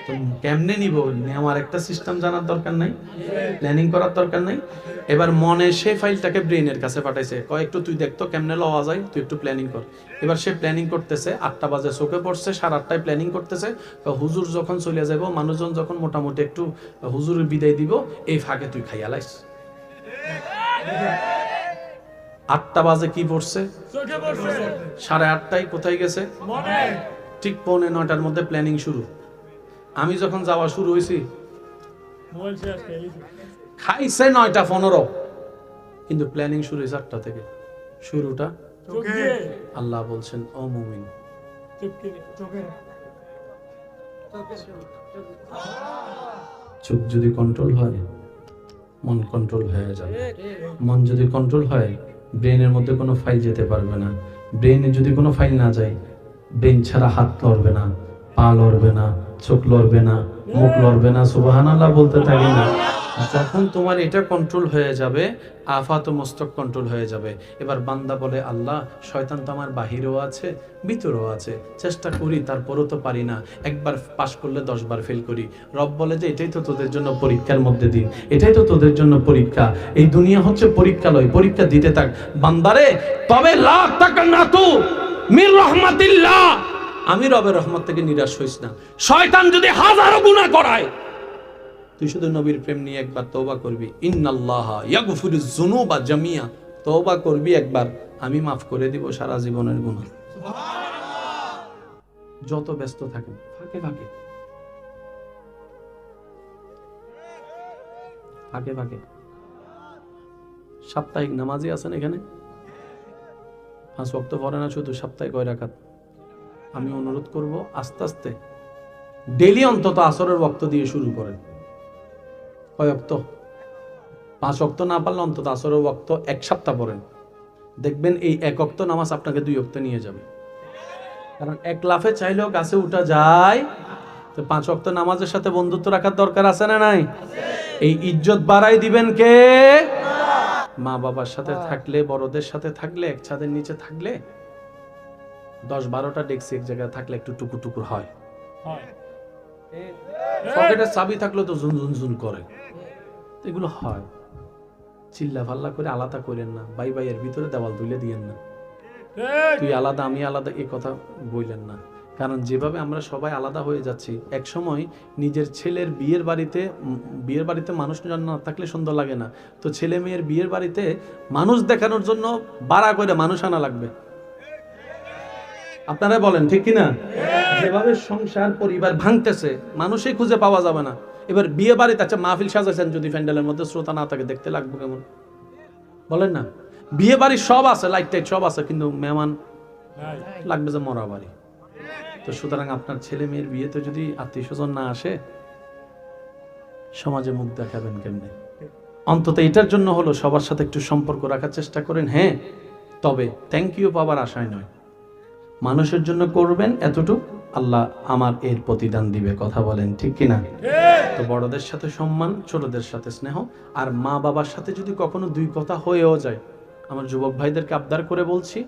তো কেমনে নিব? আমার একটা সিস্টেম জানার দরকার নাই, প্ল্যানিং করার দরকার নাই। এবার মনে সেই ফাইলটাকে ব্রেইনের কাছে পাঠাইছে, কয় একটু তুই দেখতো কেমনে লওয়া যায়, তুই একটু প্ল্যানিং কর। এবার সে প্ল্যানিং করতেছে, 8টা বাজে চোখে পড়ছে, 8:30টায় প্ল্যানিং করতেছে। হুজুর যখন চলে যাব, মানুষজন যখন মোটামুটি একটু হুজুরের বিদায় দিব, এই ফাঁকে তুই খাইয়া লাইস। 8টা বাজে কি পড়ছে? চোখে পড়ছে। 8:30টায় কোথায় গেছে? মনে। ঠিক 8:45টার মধ্যে প্ল্যানিং শুরু। আমি যখন যাওয়া শুরু হয়েছি, খাইছে 9:15, কিন্তু প্ল্যানিং শুরু হয়েছে 8টা থেকে। শুরুটা চোখে। আল্লাহ বলছেন ও মুমিন, চোখ যদি কন্ট্রোল হয়, মন কন্ট্রোল হয়ে যাবে। মন যদি কন্ট্রোল হয়, ব্রেনের মধ্যে কোনো ফাইল যেতে পারবে না। ব্রেনে যদি কোনো ফাইল না যায়, ব্রেন ছাড়া হাত লড়বে না, পা লড়বে না, চোখ লড়বে না, মুখ লড়বে না, সুবহানাল্লাহ বলতে থাকি না। যখন তোমার এটা কন্ট্রোল হয়ে যাবে, আফাত ও মস্তক কন্ট্রোল হয়ে যাবে। এবার বান্দা বলে, আল্লাহ শয়তান তো আমার বাহিরেও আছে, ভিতরেও আছে, চেষ্টা করি তারপরও তো পারি না, একবার পাশ করলে 10 বার ফেল করি। রব বলে যে এটাই তো তোদের জন্য পরীক্ষার মধ্যে দিন, এটাই তো তোদের জন্য পরীক্ষা, এই দুনিয়া হচ্ছে পরীক্ষালয়, পরীক্ষা দিতে থাক বান্দারে। তবে লা তাকান্নাতু মির রাহমাতিল্লাহ, আমি রবের রহমত থেকে নিরাশ হইস না। শয়তান যদি হাজারো গুনাহ করায়, তুই শুধু নবীর প্রেম নিয়ে একবার তওবা করবি, ইন্নাল্লাহা ইয়াগফিরুজ যুনুবা জামিয়া, তওবা করবি একবার, আমি মাফ করে দিব সারা জীবনের গুনাহ। সুবহানাল্লাহ। যত ব্যস্ত থাকেন ফাঁকে ফাঁকে ফাঁকে ফাঁকে সাপ্তাহিক নামাজি আছেন এখানে? 5 ওয়াক্ত পড়ে না শুধু, সপ্তাহে কয় রাকাত? আমি অনুরোধ করব আস্তে আস্তে ডেইলি অন্তত আসরের ওয়াক্ত দিয়ে শুরু করেন। কয় ওয়াক্ত? 5 ওয়াক্ত না পারলে অন্তত আসরের ওয়াক্ত 1 সপ্তাহ পড়েন, দেখবেন এই 1 ওয়াক্ত নামাজ আপনাকে 2 ওয়াক্ত নিয়ে যাবে। কারণ এক লাফে চাইলেও গাছে উঠা যায়, তো 5 ওয়াক্ত নামাজের সাথে বন্ধুত্ব রাখার দরকার আছে না নাই? এই ইজ্জত বাড়াই দিবেন কে? মা বাবার সাথে থাকলে, বড়দের সাথে থাকলে, এক ছাদের নিচে থাকলে, 10-12টা ডেস্ক এক জায়গায় থাকলে একটু টুকু টুকুর হয়। পকেটের চাবি থাকলে তো ঝুন ঝুন ঝুন করে, এগুলো হয়। চিল্লা ফাল্লা করে আলাদা করেন না, ভাই ভাইয়ের ভিতরে দেওয়াল তুলে দিয়েন না, তুই আলাদা আমি আলাদা, এই কথা বললেন না। কারণ যেভাবে আমরা সবাই আলাদা হয়ে যাচ্ছি, এক সময় নিজের ছেলের বিয়ের বাড়িতে মানুষ না থাকলে সুন্দর লাগে না, তো ছেলে মেয়ের বিয়ের বাড়িতে মানুষ দেখানোর জন্য বাড়া করে মানুষ আনা লাগবে। আপনারা বলেন ঠিক কিনা? যেভাবে সংসার পরিবার ভাঙতেছে, মানুষই খুঁজে পাওয়া যাবে না। এবার বিয়ে বাড়িতে আচ্ছা মাহফিল সাজাইছেন, যদি প্যান্ডেলের মধ্যে শ্রোতা না থাকে দেখতে লাগবে কেমন? বলেন না, বিয়ে বাড়ি সব আছে, লাইট টাইট সব আছে, কিন্তু মেহমান লাগবে যে মরা বাড়ি। তো সুতরাং আপনার ছেলে মেয়ের বিয়েতে যদি আত্মীয় স্বজন না আসে, সমাজে মুখ দেখাবেন কেমনে? অন্তত এটার জন্য হলো সবার সাথে একটু সম্পর্ক রাখার চেষ্টা করেন। হ্যাঁ, তবে থ্যাংক ইউ পাবার আশায় নয়, মানুষের জন্য করবেন এতটুকু, আল্লাহ আমার এর প্রতিদান দিবে। কথা বলেন ঠিক কিনা? তো বড়দের সাথে সম্মান, ছোটদের সাথে স্নেহ, আর মা বাবার সাথে যদি কখনো 2 কথা হয়েও যায়, আমার যুবক ভাইদেরকে আবদার করে বলছি,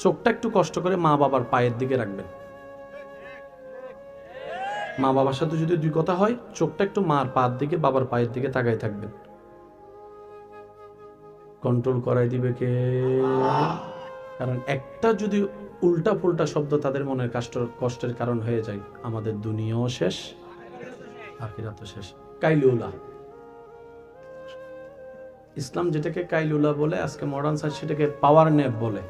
চোখটা একটু কষ্ট করে মা বাবার পায়ের দিকে রাখবেন। মা বাবার সাথে যদি 2 কথা হয়, চোখটা একটু মার পায়ের দিকে, বাবার পায়ের দিকে তাকায় থাকবেন। কন্ট্রোল করাই দিবে কে? কারণ একটা যদি উল্টা পুল্টা শব্দ তাদের মনের কষ্টের কারণ হয়ে যায়, আমাদের দুনিয়াও শেষ, আখিরাতও শেষ। কাইলুলা, ইসলাম যেটাকে কাইলুলা বলে, আজকে মডার্ন সায়েন্স সেটাকে পাওয়ার ন্যাপ বলে।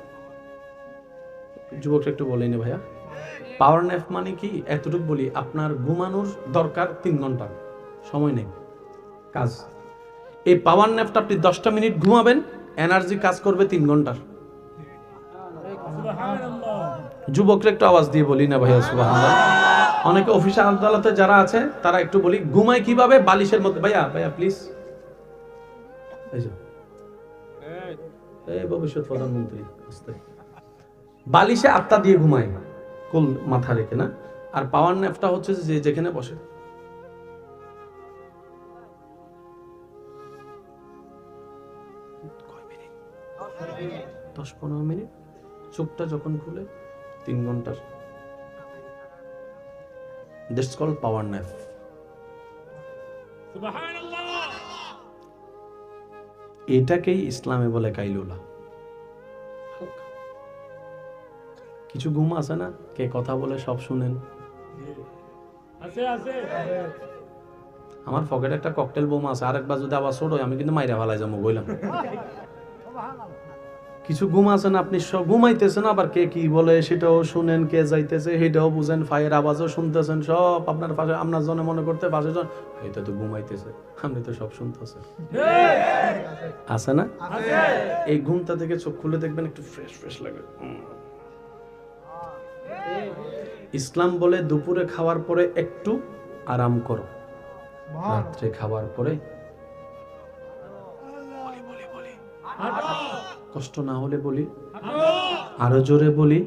যুবকটা একটু বলেনি ভাইয়া, পাওয়ার ন্যাপ মানে কি? এতটুকু বলি, আপনার ঘুমানোর দরকার 3 ঘন্টা, সময় নেই কাজ। এই পাওয়ার ন্যাপটা আপনি 10টা মিনিট ঘুমাবেন, এনার্জি কাজ করবে 3 ঘন্টার। যুবকরা একটু আওয়াজ দিয়ে বলি না ভাইয়া সুবহানাল্লাহ। অনেকে অফিসে আদালতে যারা আছে তারা একটু বলি, ঘুমায় কিভাবে? বালিশের মধ্যে। ভাইয়া ভাইয়া প্লিজ, এই ভবিষ্যৎ প্রধানমন্ত্রী, বালিশে আত্মা দিয়ে ঘুমায়, কোল মাথা রেখে না। আর পাওয়ার ন্যাপটা হচ্ছে যে যেখানে বসে, কয় মিনিট? 10-15 মিনিট, চোখটা যখন খুলে 3 ঘন্টার। That's called power nap. সুবহানাল্লাহ। এটাকেই ইসলামে বলে কাইলুলা। কিছু ঘুম আছে না, কে কথা বলে সব শুনেন? আছে আছে। আমার পকেটে একটা ককটেল বোমা আছে, আরেকবার যদি আবার ছোট, আমি কিন্তু মাইরা ফেলাই যাবো বললাম। কিছু ঘুম আছে না, আপনি সব ঘুমাইতেছেন, আবার কে কি বলে সেটাও শুনেন, কে যাইতেছে সেটাও বুঝেন, ফায়ার আওয়াজও শুনতেছেন, সব আপনার পাশে, আপনার জনে মনে করতে পাশে জন এটা তো ঘুমাইতেছে, আপনি তো সব শুনতেছেন। আছে না? এই ঘুমটা থেকে চোখ খুলে দেখবেন একটু ফ্রেশ ফ্রেশ লাগে। ইসলাম বলে দুপুরে খাওয়ার পরে একটু আরাম করো, রাত্রে খাওয়ার পরে কষ্ট না হলে বলি, আরো জোরে বলি,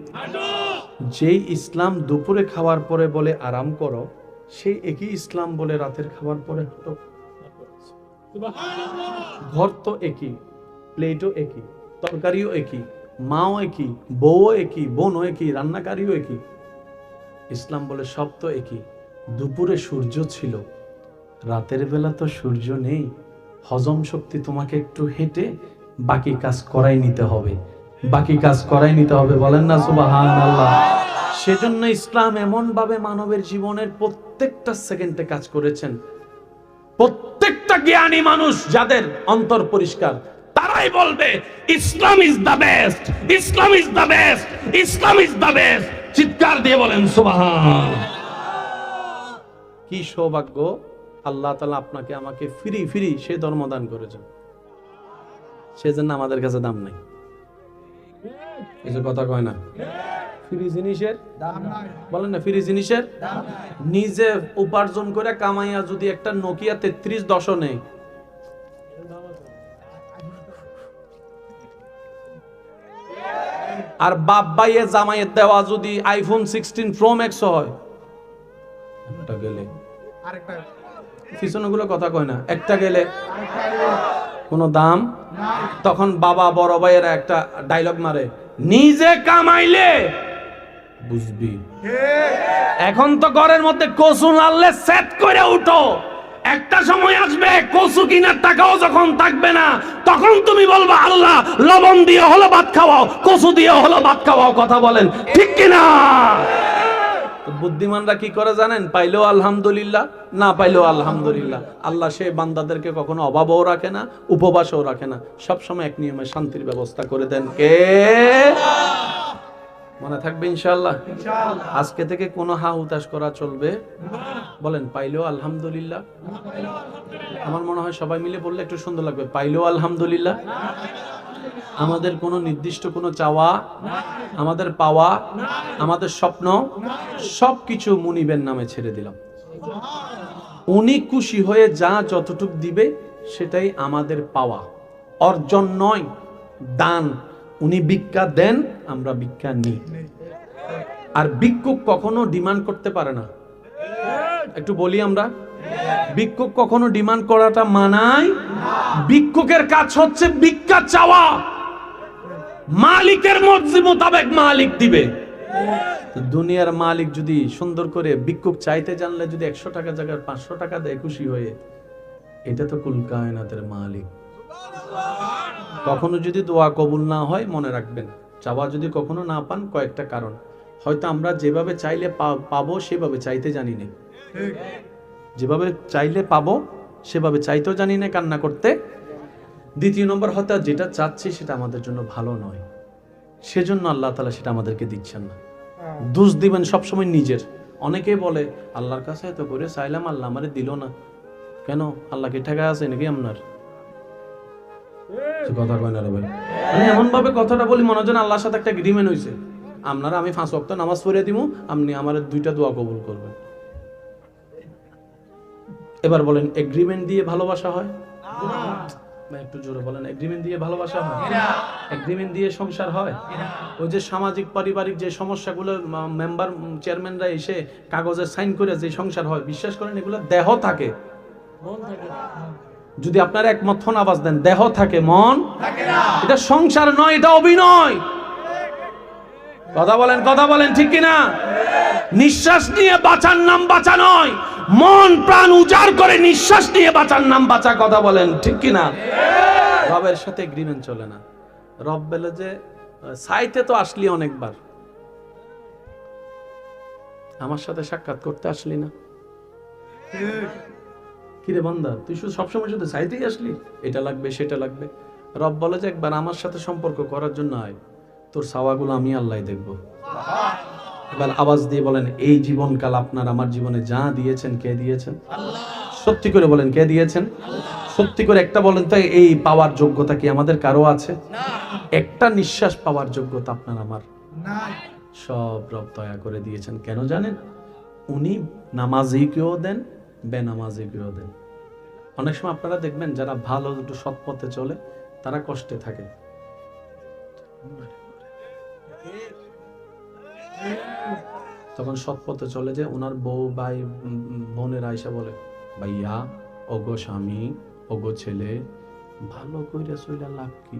যেই ইসলাম দুপুরে খাওয়ার পরে বলে আরাম করো, সেই একই ইসলাম বলে রাতের খাবার পরে হলো। ঘর তো একই, প্লেটও একই, তরকারিও একই, মাও একই, বউও একই, বোনও একই, রান্নাকারীও একই। ইসলাম বলে সব তো একই। দুপুরে সূর্য ছিল, রাতের বেলা তো সূর্য নেই। হজম শক্তি তোমাকে একটু হেঁটে বাকি কাজ করাই নিতে হবে, বাকি কাজ করাই নিতে হবে। বলেন না সুবহানাল্লাহ। সেজন্য ইসলাম এমন ভাবে মানবের জীবনের প্রত্যেকটা সেকেন্ডে কাজ করেছেন। প্রত্যেকটা জ্ঞানী মানুষ যাদের অন্তর পরিষ্কার তারাই বলবে Islam is the best, Islam is the best, Islam is the best. চিৎকার দিয়ে বলেন সুবহান। কি সৌভাগ্য, আল্লাহ তাআলা আপনাকে আমাকে ফ্রি ফ্রি সে ধর্ম দান করেছেন, সেজন্য আমাদের কাছে দাম নাই। কিছু কথা কয় না, ফ্রি জিনিসের দাম নাই। বলেন না, ফ্রি জিনিসের দাম নাই। নিজে উপার্জন করে কামাইয়া যদি একটা নোকিয়া 3310 নেই, আর বাপ ভাইয়ে জামাইয়ের দেওয়া যদি আইফোন 16 প্রো ম্যাক্স হয়, একটা গেলে আরেকটা, পিছনেগুলো কথা কয় না, একটা গেলে কোনো দাম নাই। তখন বাবা বড় ভাইয়েরা একটা ডায়লগ মারে, নিজে কামাইলে বুঝবি। এখন তো ঘরের মধ্যে কচু নাড়লে সেট করে উঠো, একটা সময় আসবে কচু কিনার টাকাও যখন থাকবে না, তখন তুমি বলবা আল্লাহ লবণ দিয়ে হলো ভাত খাওয়াও, কচু দিয়ে হলো ভাত খাওয়াও। কথা বলেন ঠিক কিনা? বুদ্ধিমানরা কি করে জানেন? পাইলেও আলহামদুলিল্লাহ, না পাইলেও আলহামদুলিল্লাহ। আল্লাহ সেই বান্দাদেরকে কখনো অভাবও রাখে না, উপবাসও রাখে না, সবসময় এক নিয়মে শান্তির ব্যবস্থা করে দেন। কে? মনে থাকবে ইনশাআল্লাহ। আজকে থেকে কোনো হা হুতাশ করা চলবে বলেন পাইলেও আলহামদুলিল্লাহ। আমার মনে হয় সবাই মিলে বললে একটু সুন্দর লাগবে, পাইলেও আলহামদুলিল্লাহ। আমাদের কোনো নির্দিষ্ট কোনো চাওয়া, আমাদের পাওয়া, আমাদের স্বপ্ন সবকিছু মুনিবের নামে ছেড়ে দিলাম। উনি খুশি হয়ে যা যতটুক দিবে সেটাই আমাদের পাওয়া, অর্জন নয়, দান। উনি ভিক্ষা দেন, আমরা ভিক্ষা নিই। আর ভিক্ষুক কখনো ডিমান্ড করতে পারে না। একটু বলি আমরা, ভিক্ষুক কখনো ডিমান্ড করাটা মানায়। ভিক্ষুকের কাজ হচ্ছে ভিক্ষা চাওয়া, মালিকের মর্জি মোতাবেক মালিক দিবে। দুনিয়ার মালিক যদি সুন্দর করে ভিক্ষুক চাইতে জানলে যদি 100 টাকা জায়গায় 500 টাকা দেয় খুশি হয়ে, এটা তো কুল কায়নাতের মালিক। কখনো যদি দোয়া কবুল না হয় মনে রাখবেন, চাওয়া যদি কখনো না পান কয়েকটা কারণ, হয়তো আমরা যেভাবে চাইলে পাবো সেভাবে চাইতে জানি না, যেভাবে চাইলে পাবো সেভাবে চাইতেও জানি না, কান্না করতে। দ্বিতীয় নম্বর, হয়তো যেটা চাচ্ছি সেটা আমাদের জন্য ভালো নয়, সেজন্য আল্লাহ তাআলা সেটা আমাদেরকে দিচ্ছেন না। দোষ দিবেন সবসময় নিজের। অনেকেই বলে আল্লাহর কাছে এত করে চাইলাম আল্লাহ আমারে দিল না কেন? আল্লাহ কি ঠেকা আছে নাকি আপনার? কথা কয় না রে ভাই। আমি এমন ভাবে কথাটা বলি মনে হয় আল্লাহর সাথে একটা এগ্রিমেন্ট হয়েছে, আপনারা আমি 5 ওয়াক্ত নামাজ পড়ে দিব, আপনি আমার 2টা দোয়া কবুল করবেন। এবার বলেন এগ্রিমেন্ট দিয়ে ভালোবাসা হয় না? একটু জোরে বলেন, এগ্রিমেন্ট দিয়ে ভালোবাসা হয় না? এগ্রিমেন্ট দিয়ে সংসার হয়? ওই যে সামাজিক পারিবারিক যে সমস্যাগুলো মেম্বার চেয়ারম্যানরা এসে কাগজে সাইন করে যে সংসার হয়, বিশ্বাস করেন এগুলো দেহ থাকে, মন থাকে না। যদি আপনারা একমত হন আওয়াজ দেন, দেহ থাকে মন থাকে না। এটা সংসার নয়, এটা অভিনয়। কথা বলেন ঠিক কিনা? নিঃশ্বাস নিয়ে বাঁচার নাম বাঁচা নয়, মন প্রাণ উজাড় করে নিঃশ্বাস নিয়ে বাঁচার নাম বাঁচা। কথা বলেন ঠিক কিনা? রবের সাথে এগ্রিমেন্ট চলে না। রব বলে যে সাইতে তো আসলি অনেকবার, আমার সাথে সাক্ষাৎ করতে আসলি না। কিরে বান্দা, তুই শুধু সবসময় শুধু চাইতেই আসলি, এটা লাগবে সেটা লাগবে। রব বলে যে একবার আমার সাথে সম্পর্ক করার জন্য আয়, তোর চাওয়াগুলো আমি আল্লাহ দেখবো। এবার আওয়াজ দিয়ে বলেন, এই জীবনকাল আপনার আমার জীবনে যা দিয়েছেন কে দিয়েছেন? আল্লাহ। সত্যি করে বলেন কে দিয়েছেন? আল্লাহ। সত্যি করে একটা বলেন তো, এই পাওয়ার যোগ্যতা কি আমাদের কারো আছে? না। একটা নিঃশ্বাস পাওয়ার যোগ্যতা আপনার আমার নাই। সব রব দয়া করে দিয়েছেন। কেন জানেন? উনি নামাজিকেও দেন, বেনামাজিকেও দেন। অনেক সময় আপনারা দেখবেন যারা ভালো একটু সৎ পথে চলে তারা কষ্টে থাকে। তখন সৎ পথে চলে যায়, ওনার বউ ভাই বোনের আয়সা বলে, ভাইয়া ওগো স্বামী ওগো ছেলে ভালো কইরা চইলা লাভ কি,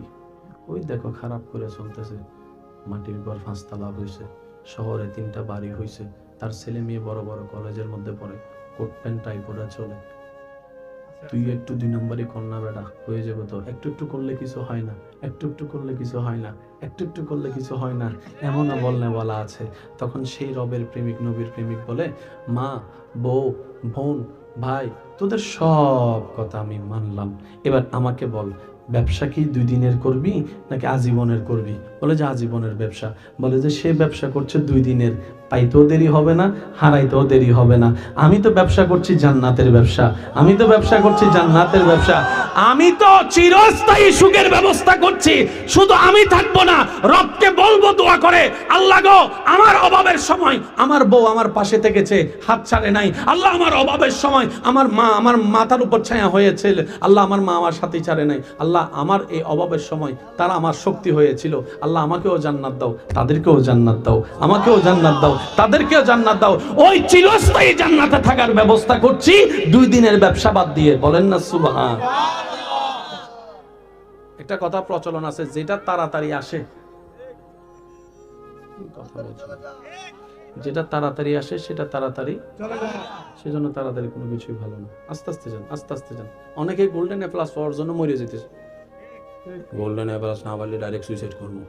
ওই দেখো খারাপ করে চলতেছে, মাটির ঘর 5 তলা হয়েছে, শহরে 3টা বাড়ি হয়েছে, তার ছেলে মেয়ে বড় বড় কলেজের মধ্যে পড়ে, কোট প্যান্ট টাই পরে চলে, তুই একটু 2 নম্বরই কন্যা বেটা হয়ে যাবে তো, একটু একটু করলে কিছু হয় না, একটু একটু করলে কিছু হয় না, একটু একটু করলে কিছু হয় না, এমনও বলা আছে। তখন সেই রবের প্রেমিক নবীর প্রেমিক বলে, মা বউ বোন ভাই তোদের সব কথা আমি মানলাম, এবার আমাকে বল ব্যবসা কি 2 দিনের করবি নাকি আজীবনের করবি? বলে যে আজীবনের ব্যবসা। বলে যে সে ব্যবসা করছে 2 দিনের, পাইতেও দেরি হবে না, হারাইতেও দেরি হবে না। আমি তো ব্যবসা করছি জান্নাতের ব্যবসা, আমি তো ব্যবসা করছি জান্নাতের ব্যবসা, আমি তো চিরস্থায়ী সুখের ব্যবস্থা করছি। শুধু আমি থাকবো না, রবকে বলবো দোয়া করে, আল্লাহ গো আমার অভাবের সময় আমার বউ আমার পাশে থেকেছে, হাত ছাড়ে নাই। আল্লাহ আমার অভাবের সময় আমার মা আমার মাথার উপর ছায়া হয়েছে, আল্লাহ আমার মা আমার সাথে ছাড়ে নাই। আল্লাহ আমার এই অভাবের সময় তারা আমার শক্তি হয়েছিল, আল্লাহ আমাকেও জান্নাত দাও, তাদেরকেও জান্নাত দাও, আমাকেও জান্নাত দাও, তাদেরকেও জান্নাত দাও। ওই চিরস্থায়ী জান্নাতে থাকার ব্যবস্থা করছি 2 দিনের ব্যবসা বাদ দিয়ে। বলেন না সুবহান। একটা কথা প্রচলন আছে, যেটা তাড়াতাড়ি আসে, যেটা তাড়াতাড়ি আসে সেটা তাড়াতাড়ি চলে যায়, সেজন্য তাড়াতাড়ি কোনো কিছুই ভালো না। আস্তে আস্তে যান, আস্তে আস্তে যান। অনেকে গোল্ডেন এ প্লাস পাওয়ার জন্য মরে যেতেছে, গোল্ডেন এ প্লাস না পারলে ডাইরেক্ট সুইসাইড করবো।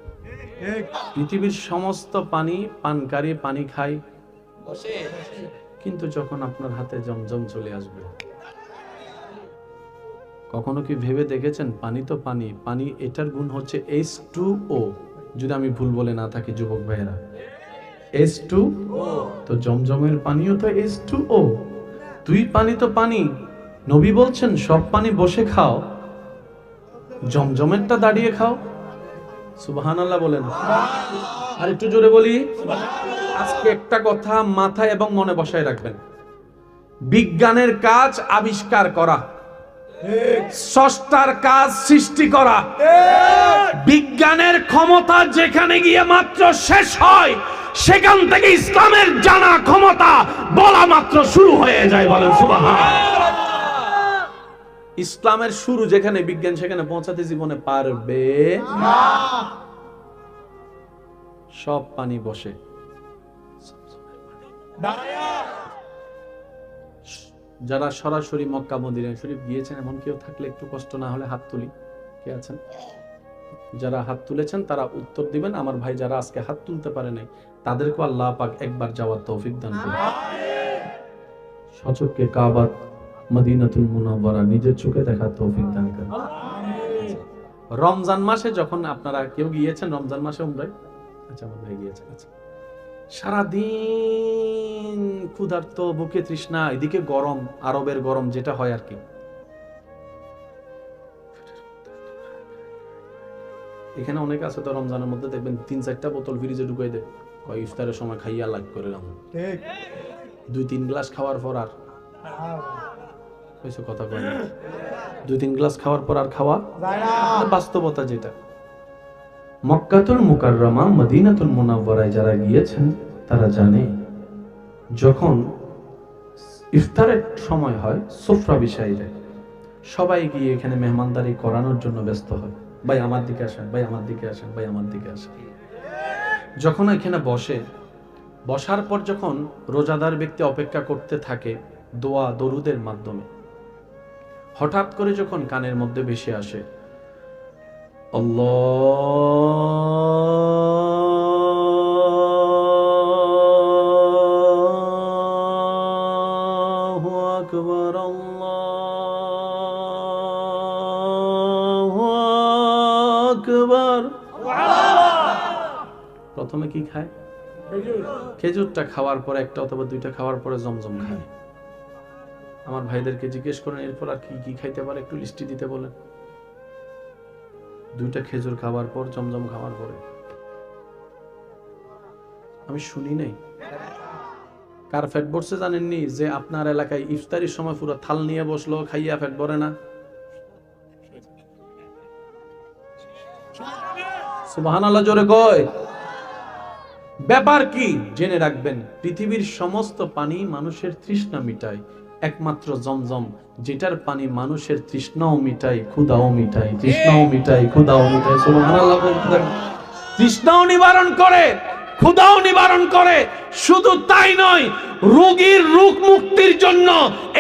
পৃথিবীর সমস্ত পানি পানকারী পানি খায় বসে, কিন্তু যখন আপনার হাতে জমজম চলে আসবে, কখনো কি ভেবে দেখেছেন? পানি তো পানি, পানি এটার গুণ হচ্ছে H2O, যদি আমি ভুল বলে না থাকি যুবক ভাইয়েরা, H2O। তো জমজমের পানিও তো H2O, 2 পানি তো পানি। নবী বলছেন সব পানি বসে খাও, জমজমেরটা দাঁড়িয়ে খাও। সুবহানাল্লাহ বলেন। আর একটু জোরে বলি। আজকে একটা কথা মাথায় এবং মনে বসায় রাখবেন, বিজ্ঞানের কাজ আবিষ্কার করা, স্রষ্টার কাজ সৃষ্টি করা। বিজ্ঞানের ক্ষমতা যেখানে গিয়ে মাত্র শেষ হয়, সেখান থেকে ইসলামের জানা ক্ষমতা বলা মাত্র শুরু হয়ে যায়। বলেন সুবহানাল্লাহ। ইসলামের শুরু যেখানে, বিজ্ঞান সেখানে পৌঁছাতে জীবনে পারবে না। সব পানি বসে, যারা সরাসরি মক্কা মদিনা শরীফ গিয়েছেন এমন কেউ থাকলে একটু কষ্ট না হলে হাত তুলি। কে আছেন? যারা হাত তুলেছেন তারা উত্তর দিবেন। আমার ভাই যারা আজকে হাত তুলতে পারে নাই, তাদেরকে আল্লাহ পাক একবার যাওয়ার তৌফিক দান করুন। সচক্ষে কাবা মদিনাতুল মুনাওয়ারা নিজের চোখে দেখার তৌফিক দান করুন। রমজান মাসে যখন আপনারা কেউ গিয়েছেন রমজান মাসে উমরায়? আচ্ছা, আমার ভাই গিয়েছেন। আচ্ছা, সারাদিন ক্ষুধার্ত, বুকে তৃষ্ণা, এদিকে গরম, আরবের গরম যেটা হয় আর কি। এখানে অনেক আছে তো রমজানের মধ্যে দেখবেন 3-4টা বোতল ফ্রিজে ঢুকাই দেয়, কয় ইফতারের সময় খাইয়া লাগ করে লাম, 2-3 গ্লাস খাওয়ার পর আর কিছু কথা কয় না। 2-3 গ্লাস খাওয়ার পর আর খাওয়া বাস্তবতা যেটা। মক্কাতুল মুকাররমা মদিনাতুল মুনাওয়ারায় যারা গিয়েছেন তারা জানে, যখন ইফতারের সময় হয় সুফরা বিশাইরে সবাই গিয়ে এখানে মেহমানদারি করানোর জন্য ব্যস্ত হয়। ভাই আমার দিকে আসেন, ভাই আমার দিকে আসেন, ভাই আমার দিকে আসেন। যখন এখানে বসে, বসার পর যখন রোজাদার ব্যক্তি অপেক্ষা করতে থাকে দোয়া দরুদের মাধ্যমে, হঠাৎ করে যখন কানের মধ্যে ভেসে আসে আল্লাহু আকবার, আল্লাহু আকবার, প্রথমে কি খায়? খেজুরটা খাওয়ার পরে, একটা অথবা 2টা খাওয়ার পরে জমজম খায়। আমার ভাইদেরকে জিজ্ঞেস করেন এরপর আর কি কি খাইতে পারে, একটু লিস্টি দিতে বলেন। 2টা খেজুর খাওয়ার পর, জমজম খাওয়ার পরে। আমি শুনি নাই। কার পেট ভরছে জানেননি? যে আপনার এলাকায় ইফতারির সময় পুরো থাল নিয়ে বসলো, খাইয়া পেট ভরে না। সুবহানাল্লাহ জোরে কয়। ব্যাপার কি জেনে রাখবেন, পৃথিবীর সমস্ত পানি মানুষের তৃষ্ণা মিটায়, একমাত্র জমজম যেটার পানি মানুষের তৃষ্ণাও মিটায়, ক্ষুধাও মিটায়, তৃষ্ণাও মিটায়, ক্ষুধাও মিটায়। সুবহানাল্লাহ। তৃষ্ণাও নিবারণ করে, ক্ষুধাও নিবারণ করে। শুধু তাই নয়, রোগীর রোগ মুক্তির জন্য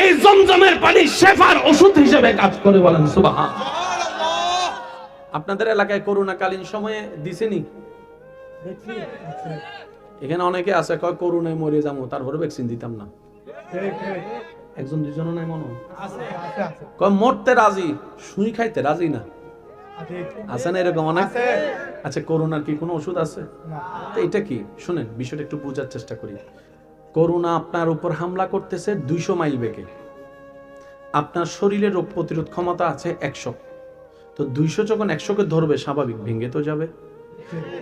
এই জমজমের পানি শেফার ওষুধ হিসেবে কাজ করে। বলেন সুবহানাল্লাহ। আপনাদের এলাকায় করোনাকালীন সময়ে দিছেনি? এখানে অনেকে আছে কয় করোনায় মরে যাবো, তারপরে ভ্যাকসিন দিতাম না। একজন দুজন নাই মনে কয় মরতে রাজি, সুই খাইতে রাজি না। আছে না এরকম অনেক? আচ্ছা, করোনার কি কোনো ওষুধ আছে? তো এটা কি শুনেন, বিষয়টা একটু বোঝার চেষ্টা করি। করোনা আপনার উপর হামলা করতেছে 200 মাইল বেগে। আপনার শরীরে রোগ প্রতিরোধ ক্ষমতা আছে 100। তো 200 যখন 100-কে ধরবে, স্বাভাবিক ভেঙে তো যাবে।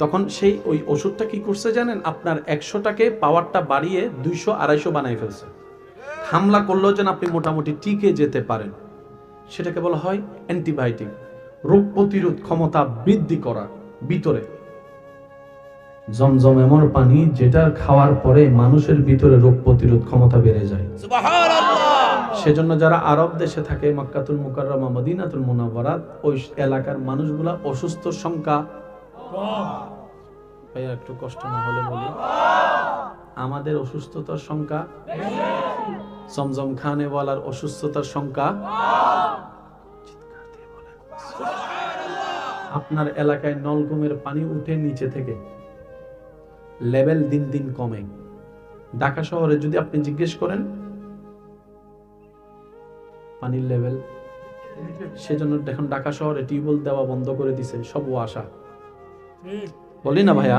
তখন সেই ওই ওষুধটা কি করছে জানেন? আপনার 100টাকে পাওয়ারটা বাড়িয়ে 200-250 বানাই ফেলছে। হামলা করলেও যেন আপনি মোটামুটি টিকে যেতে পারেন। সেটাকে বলা হয় অ্যান্টিবায়োটিক, রোগ প্রতিরোধ ক্ষমতা বৃদ্ধি করা। ভিতরে জমজম এমন পানি যেটা খাওয়ার পরে মানুষের ভিতরে রোগ প্রতিরোধ ক্ষমতা বেড়ে যায়। সুবহানাল্লাহ। সেজন্য যারা আরব দেশে থাকে, মক্কাতুল মুকাররমা, মদিনাতুল মুনাওয়ারাত, ওই এলাকার মানুষগুলা অসুস্থর সংখ্যা ভাইয়া একটু কষ্ট না হলে বলি, আমাদের অসুস্থতার সংখ্যা, জমজম খানে বলার অসুস্থতার সংখ্যা। আপনার এলাকায় নলকূপের পানি উঠে নিচে থেকে, লেভেল দিন দিন কমে। ঢাকা শহরে যদি আপনি জিজ্ঞেস করেন পানির লেভেল, সেজন্য দেখুন ঢাকা শহরে টিউবওয়েল দেওয়া বন্ধ করে দিছে, সব ওয়াসা। বলি না ভাইয়া,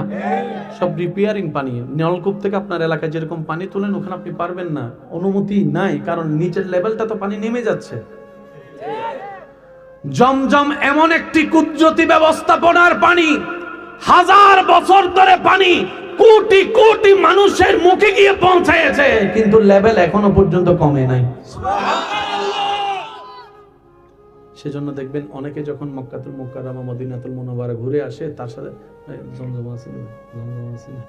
সব রিপেয়ারিং পানি। নলকূপ থেকে আপনার এলাকায় যেরকম পানি তোলেন, ওখানে আপনি পারবেন না, অনুমতি নাই, কারণ নিচের লেভেলটা তো পানি নেমে যাচ্ছে। জমজম এমন একটি কুদরতি ব্যবস্থাপনার পানি, 1000 বছর ধরে পানি কোটি কোটি মানুষের মুখে গিয়ে পৌঁছেছে, কিন্তু লেভেল এখনো পর্যন্ত কমে নাই। সেজন্য দেখবেন অনেকে যখন মক্কাতুল মুকাররমা, মদিনাতুল মুনাওয়ারা ঘুরে আসে, তার সাথে জমজম আছে না, জমজম আছে না।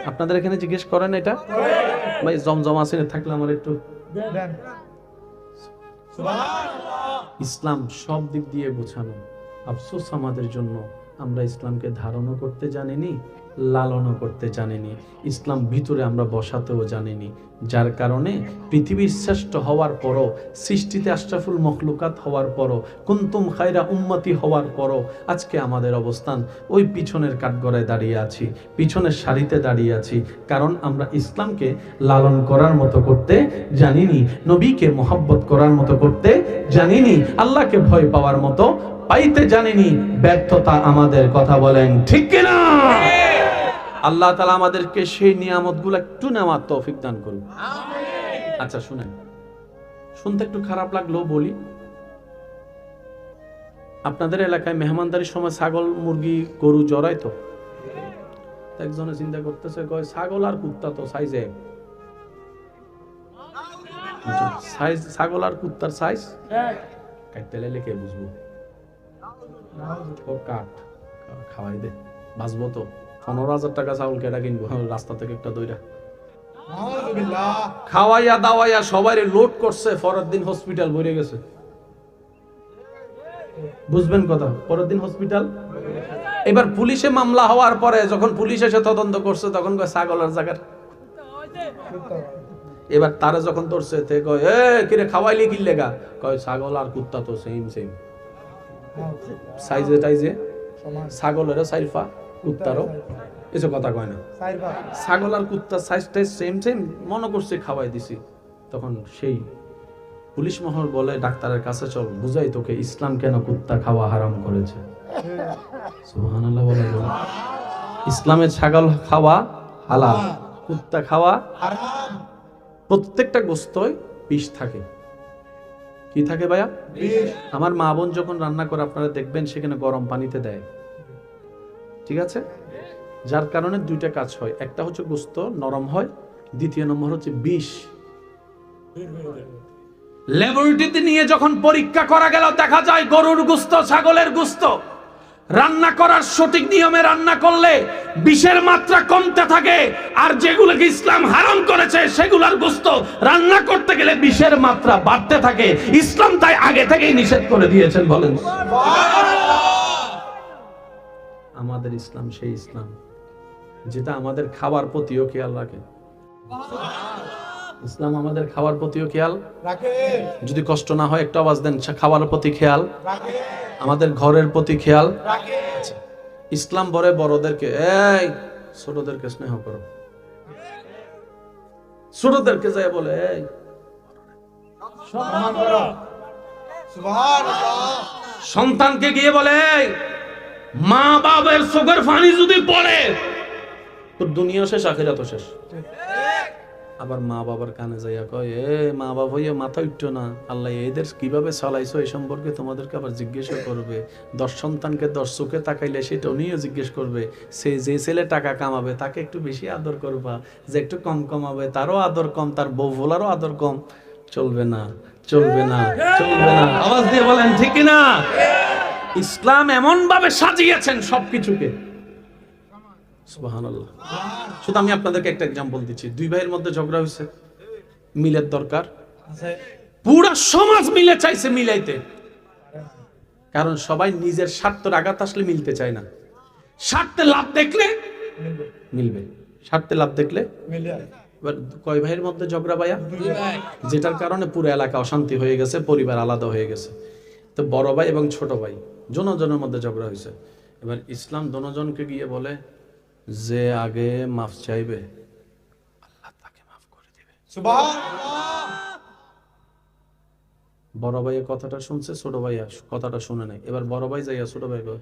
আপনাদের এখানে জিজ্ঞেস করেন এটা, ভাই জমজম আছে না, থাকলে আমার একটু দেন। ইসলাম সব দিক দিয়ে গোছানো। আফসোস আমাদের জন্য, আমরা ইসলামকে ধারণও করতে জানিনি, লালনও করতে জানিনি, ইসলাম ভিতরে আমরা বসাতেও জানিনি। যার কারণে পৃথিবীর শ্রেষ্ঠ হওয়ার পরও, সৃষ্টিতে আশরাফুল মখলুকাত হওয়ার পরও, কুনতুম খায়রা উম্মতি হওয়ার পরও আজকে আমাদের অবস্থান ওই পিছনের কাঠগড়ায় দাঁড়িয়ে আছি, পিছনের সারিতে দাঁড়িয়ে আছি। কারণ আমরা ইসলামকে লালন করার মতো করতে জানিনি, নবীকে মোহাব্বত করার মতো করতে জানিনি, আল্লাহকে ভয় পাওয়ার মতো পাইতে জানিনি। ব্যর্থতা আমাদের, কথা বলেন ঠিক কিনা? আল্লাহ তাআলা আমাদেরকে সেই নিয়ামতগুলো একটু নেওয়ার তৌফিক দান করুন। আচ্ছা শুনেন, শুনতে একটু খারাপ লাগলেও বলি, আপনাদের এলাকায় মেহমানদারির সময় ছাগল, মুরগি, গরু জড়ায় তো? একজনে চিন্তা করতেছে, কয় ছাগল আর কুত্তা তো সাইজে, ছাগল আর কুত্তার সাইজ কাটতে লাইলে কে বুঝবো? কাঠ খাওয়াই দে, বাঁচবো তো। 15,000 টাকা চাউল কেটা কিনবো রাস্তা থেকে একটা দইরা? খাওয়াইয়া দাওয়াইয়া সবাই লোড করছে, পরের দিন হসপিটাল ভরে গেছে। বুঝবেন কথা, পরের দিন হসপিটাল। এবার পুলিশে মামলা হওয়ার পরে যখন পুলিশ এসে তদন্ত করছে, তখন কয় ছাগলের জায়গার। এবার তারা যখন ধরছে, তে কয় এ কিরে খাওয়াইলি কি লেগা? কয় ছাগল আর কুত্তা তো সেম সেম সাইজে টাইজে, ছাগলেরও সাইফা, কুত্তারও এসব কথা কয় না। ছাগল আর কুত্তার সাইজ টাইজ সেম সেম, মনে করছে খাওয়াই দিছি। তখন সেই পুলিশ মহল বলে, ডাক্তারের কাছে চল, বুঝাই তোকে ইসলাম কেন কুত্তা খাওয়া হারাম করেছে। সুবহানাল্লাহ বলে, ইসলামে ছাগল খাওয়া হালাল, কুত্তা খাওয়া হারাম। প্রত্যেকটা গোস্তই বিষ থাকে। কি থাকে ভাইয়া? আমার মা বোন যখন রান্না করে আপনারা দেখবেন সেখানে গরম পানিতে দেয়, ঠিক আছে? যার কারণে দুইটা কাজ হয়, একটা হচ্ছে গোস্ত নরম হয়, দ্বিতীয় নম্বর হচ্ছে বিষ। ল্যাবরেটরিতে নিয়ে যখন পরীক্ষা করা গেল, দেখা যায় গরুর গোস্ত, ছাগলের গোস্ত রান্না করার সঠিক নিয়মে রান্না করলে বিষের মাত্রা কমতে থাকে, আর যেগুলোকে ইসলাম হারাম করেছে সেগুলোর গোশত রান্না করতে গেলে বিষের মাত্রা বাড়তে থাকে। ইসলাম তাই আগে থেকেই নিষেধ করে দিয়েছেন। বলেন আমাদের ইসলাম সেই ইসলাম যেটা আমাদের খাবার প্রতিও খেয়াল রাখে। ইসলাম আমাদের খাবার প্রতিও খেয়াল রাখে। যদি কষ্ট না হয় একটু আওয়াজ দেন, খাবারের প্রতি খেয়াল রাখে, আমাদের ঘরের প্রতি খেয়াল রাখে। ইসলাম বলে বড়দেরকে এই ছোটদেরকে স্নেহ করো, ছোটদেরকে যায় বলে এই সম্মান করো। সুবহানাল্লাহ। সন্তানকে গিয়ে বলে এই মা বাবার চোখের পানি যদি পড়ে তোর দুনিয়া শেষ আখিরাত শেষ। আবার মা বাবার কানে যাইয়া কয় এ মা বাবা হইয়া মাথা উঠতো না, আল্লাহ এদের কিভাবে চালাইছো এই সম্পর্কে তোমাদেরকে আবার জিজ্ঞেসও করবে। 10 সন্তানকে 10 চোখে তাকাইলে সেটা উনিও জিজ্ঞেস করবে। সে যে ছেলে টাকা কামাবে তাকে একটু বেশি আদর করবা, যে একটু কম কামাবে তারও আদর কম, তার বউ ভোলারও আদর কম। চলবে না, চলবে না, চলবে না। আওয়াজ দিয়ে বলেন ঠিক না? ইসলাম এমন ভাবে সাজিয়েছেন সবকিছুকে, সুবহানাল্লাহ। শুধু আমি আপনাদেরকে একটা এক্সাম্পল দিচ্ছি। 2 ভাইয়ের মধ্যে ঝগড়া হয়েছে, মিলের দরকার, পুরা সমাজ মিলে চাইছে মিলাইতে, কারণ সবাই নিজের স্বার্থের আঘাত আসলে মিলতে চায় না। স্বার্থে লাভ দেখলে মিলবে, স্বার্থে লাভ দেখলে মিলবে। এবার কয় ভাইয়ের মধ্যে ঝগড়া ভাইয়া? 2 ভাই, যেটার কারণে পুরো এলাকা অশান্তি হয়ে গেছে, পরিবার আলাদা হয়ে গেছে। তো বড় ভাই এবং ছোট ভাই জনজনের মধ্যে ঝগড়া হয়েছে। এবার ইসলাম দনজনকে গিয়ে বলে যে আগে মাফ চাইবে আল্লাহ তাকে মাফ করে দিবে। সুবহানাল্লাহ। বড় ভাই কথাটা শুনছে, ছোট ভাই কথাটা শুনে নাই। এবার বড় ভাই যাইয়া ছোট ভাই কয়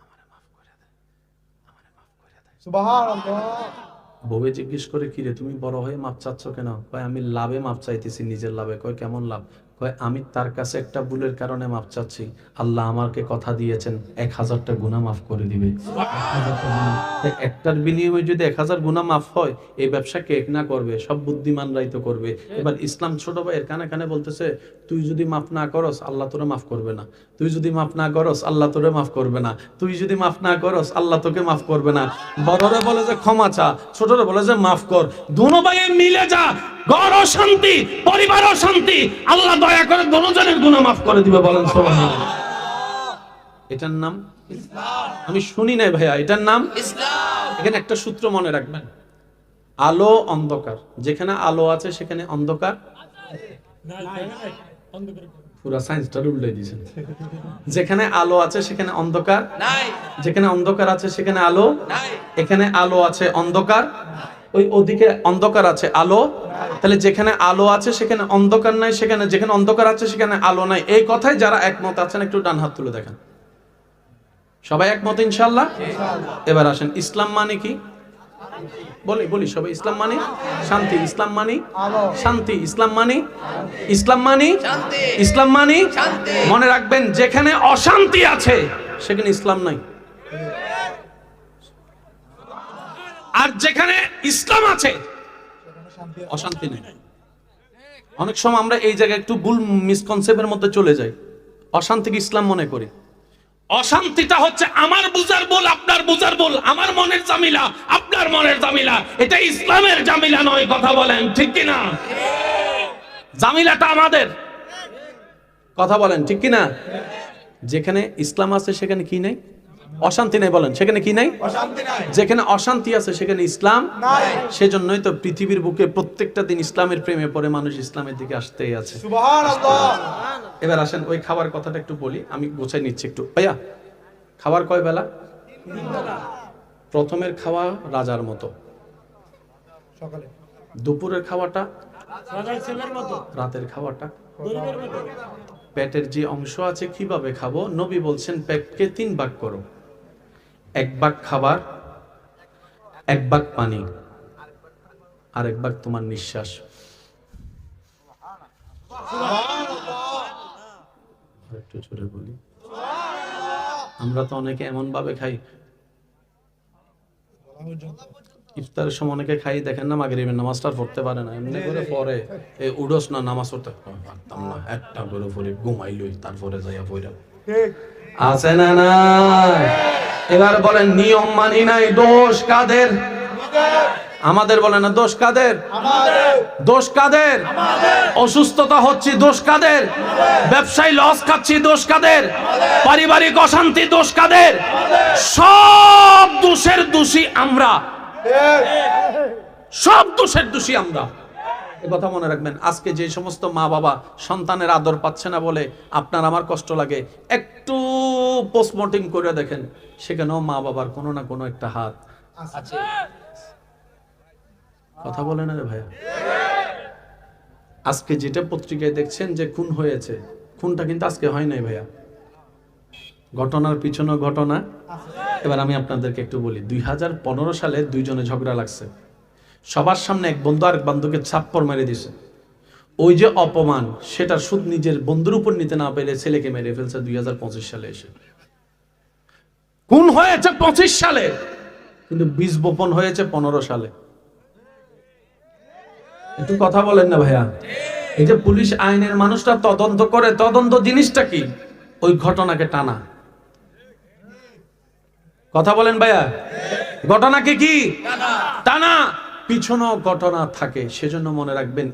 আমারে মাফ করে দে, আমারে মাফ করে দে। সুবহানাল্লাহ। বউয়ে জিজ্ঞেস করে কি রে তুমি বড় হয়ে মাপ চাচ্ছ কেন? কয় আমি লাভে মাপ চাইতেছি, নিজের লাভে। কয় কেমন লাভ? কয় আমি তার কাছে একটা ভুলের কারণে মাপ চাচ্ছি, আল্লাহ আমাকে কথা দিয়েছেন 1000টা গুনাহ মাফ করে দিবে। একটার বিনিময়ে যদি 1000 গুনাহ মাফ হয়, এই ব্যবসা কে না করবে? সব বুদ্ধিমানরাই তো করবে। এবার ইসলাম ছোট ভাইয়ের কানে কানে বলতেছে তুই যদি মাফ না করস আল্লাহ তোরে মাফ করবে না, তুই যদি মাফ না করস আল্লাহ তোরে মাফ করবে না, তুই যদি মাফ না করস আল্লাহ তোকে মাফ করবে না। বড়রে বলে যে ক্ষমা চা, ছোটরে বলে যে মাফ কর। দুনো ভাইয়ে মিলে যা, ঘর শান্তি, পরিবার শান্তি, আল্লাহ দয়া করে দুজনের গুনাহ মাফ করে দিবে। বলেন সুবহানাল্লাহ। এটার নাম ইসলাম। আমি শুনি নাই ভাইয়া, এটার নাম ইসলাম। এখানে একটা সূত্র মনে রাখবেন, আলো অন্ধকার, যেখানে আলো আছে সেখানে অন্ধকার নাই। পুরা সায়েন্সটা উল্টাই দিয়েছেন। যেখানে আলো আছে সেখানে অন্ধকার নাই, যেখানে অন্ধকার আছে সেখানে আলো নাই। এখানে আলো আছে অন্ধকার, ওই ওদিকে অন্ধকার আছে আলো। তাহলে যেখানে আলো আছে সেখানে অন্ধকার নাই, সেখানে যেখানে অন্ধকার আছে সেখানে আলো নাই। এই কথায় যারা একমত আছেন একটু ডান হাত তুলে দেখেন। সবাই একমত ইনশাআল্লাহ? এবার আসেন, ইসলাম মানে কি? বলি সবাই। ইসলাম মানে শান্তি, ইসলাম মানে শান্তি, ইসলাম মানে ইসলাম মানে ইসলাম মানে মনে রাখবেন, যেখানে অশান্তি আছে সেখানে ইসলাম নাই, আর যেখানে ইসলাম আছে অশান্তি নেই। অনেক সময় আমরা এই জায়গায় একটু ভুল মিসকনসেপ্টের মধ্যে চলে যাই, অশান্তিকে ইসলাম মনে করি। অশান্তিটা হচ্ছে আমার বুঝার বল, আপনার বুঝার বল, আমার মনের জামিলা, আপনার মনের জামিলা। এটা ইসলামের জামিলা নয়। কথা বলেন ঠিক কিনা? জামিলাটা আমাদের। কথা বলেন ঠিক কিনা? যেখানে ইসলাম আছে সেখানে কি নাই? অশান্তি নাই। বলেন সেখানে কি নাই? অশান্তি নাই। যেখানে অশান্তি আছে সেখানে ইসলাম নাই। সেজন্যই তো পৃথিবীর বুকে প্রত্যেকটা দিন ইসলামের প্রেমে পড়ে মানুষ ইসলামের দিকে আসতেই আছে। সুবহানাল্লাহ। এবার আসেন ওই খাবার কথাটা একটু বলি, আমি গোছাই নিচ্ছি একটু। ভাইয়া খাবার কয় বেলা? 3 বেলা। প্রথমের খাওয়া রাজার মতো সকালে, দুপুরের খাওয়াটা রাজার ছেলের মতো, রাতের খাওয়াটা গরিবের মতো। পেটের যে অংশ আছে কিভাবে খাবো? নবী বলছেন পেটকে 3 ভাগ করো, 1 ভাগ খাবার, 1 ভাগ পানি, আর 1 ভাগ তোমার নিঃশ্বাস। একটু জোরে বলি। আমরা তো অনেকে এমন ভাবে খাই, ইফতারের সময় অনেকে খাই দেখেন না, মাগরিবের নামাজটা পড়তে পারে না, এমনি করে পড়ে এই উডস না নামাজ পড়তে পারতাম না, একটা করে পড়ে ঘুমাইলই, তারপরে যাইয়া পড়া। আছে না নাই? এবার বলেন নিয়ম মানি নাই, দোষ কাদের? আমাদের। বলে না দোষ কাদের? দোষ কাদের? অসুস্থতা হচ্ছে দোষ কাদের? ব্যবসায় লস খাচ্ছি দোষ কাদের? পারিবারিক অশান্তি দোষ কাদের? সব দোষের দোষী আমরা, সব দোষের দোষী আমরা। এ কথা মনে রাখবেন। আজকে যে সমস্ত মা বাবা সন্তানের আদর পাচ্ছে না বলে আপনার আমার কষ্ট লাগে, একটু পোস্টমর্টেম করে দেখেন, সেখানেও মা বাবার কোনো না কোনো একটা হাত আছে। কথা বলে না রে ভাইয়া? আজকে যেটা পত্রিকায় দেখছেন যে খুন হয়েছে, খুনটা কিন্তু আজকে হয় নাই ভাইয়া, ঘটনার পিছনে ঘটনা। এবার আমি আপনাদেরকে একটু বলি, 2015 সালে দুইজনে ঝগড়া লাগছে, সবার সামনে এক বন্ধু আরেক বন্ধুকে ছাপ্পড় মেরে দিছে। ওই যে অপমান, সেটার সুদ নিজের বন্ধুর উপর নিতে না পেরে ছেলেকে মেরে ফেলছে 2025 সালে এসে। খুন হয়েছে 25 সালে, কিন্তু বীজ বপন হয়েছে 15 সালে। একটু কথা বলেন না ভাইয়া? এই যে পুলিশ আইনের মানুষটা তদন্ত করে, তদন্ত জিনিসটা কি? ওই ঘটনাকে টানা। কথা বলেন ভাইয়া? ঘটনাকে কি টানা? পিছনেও ঘটনা থাকে। সেজন্য মনে রাখবেন,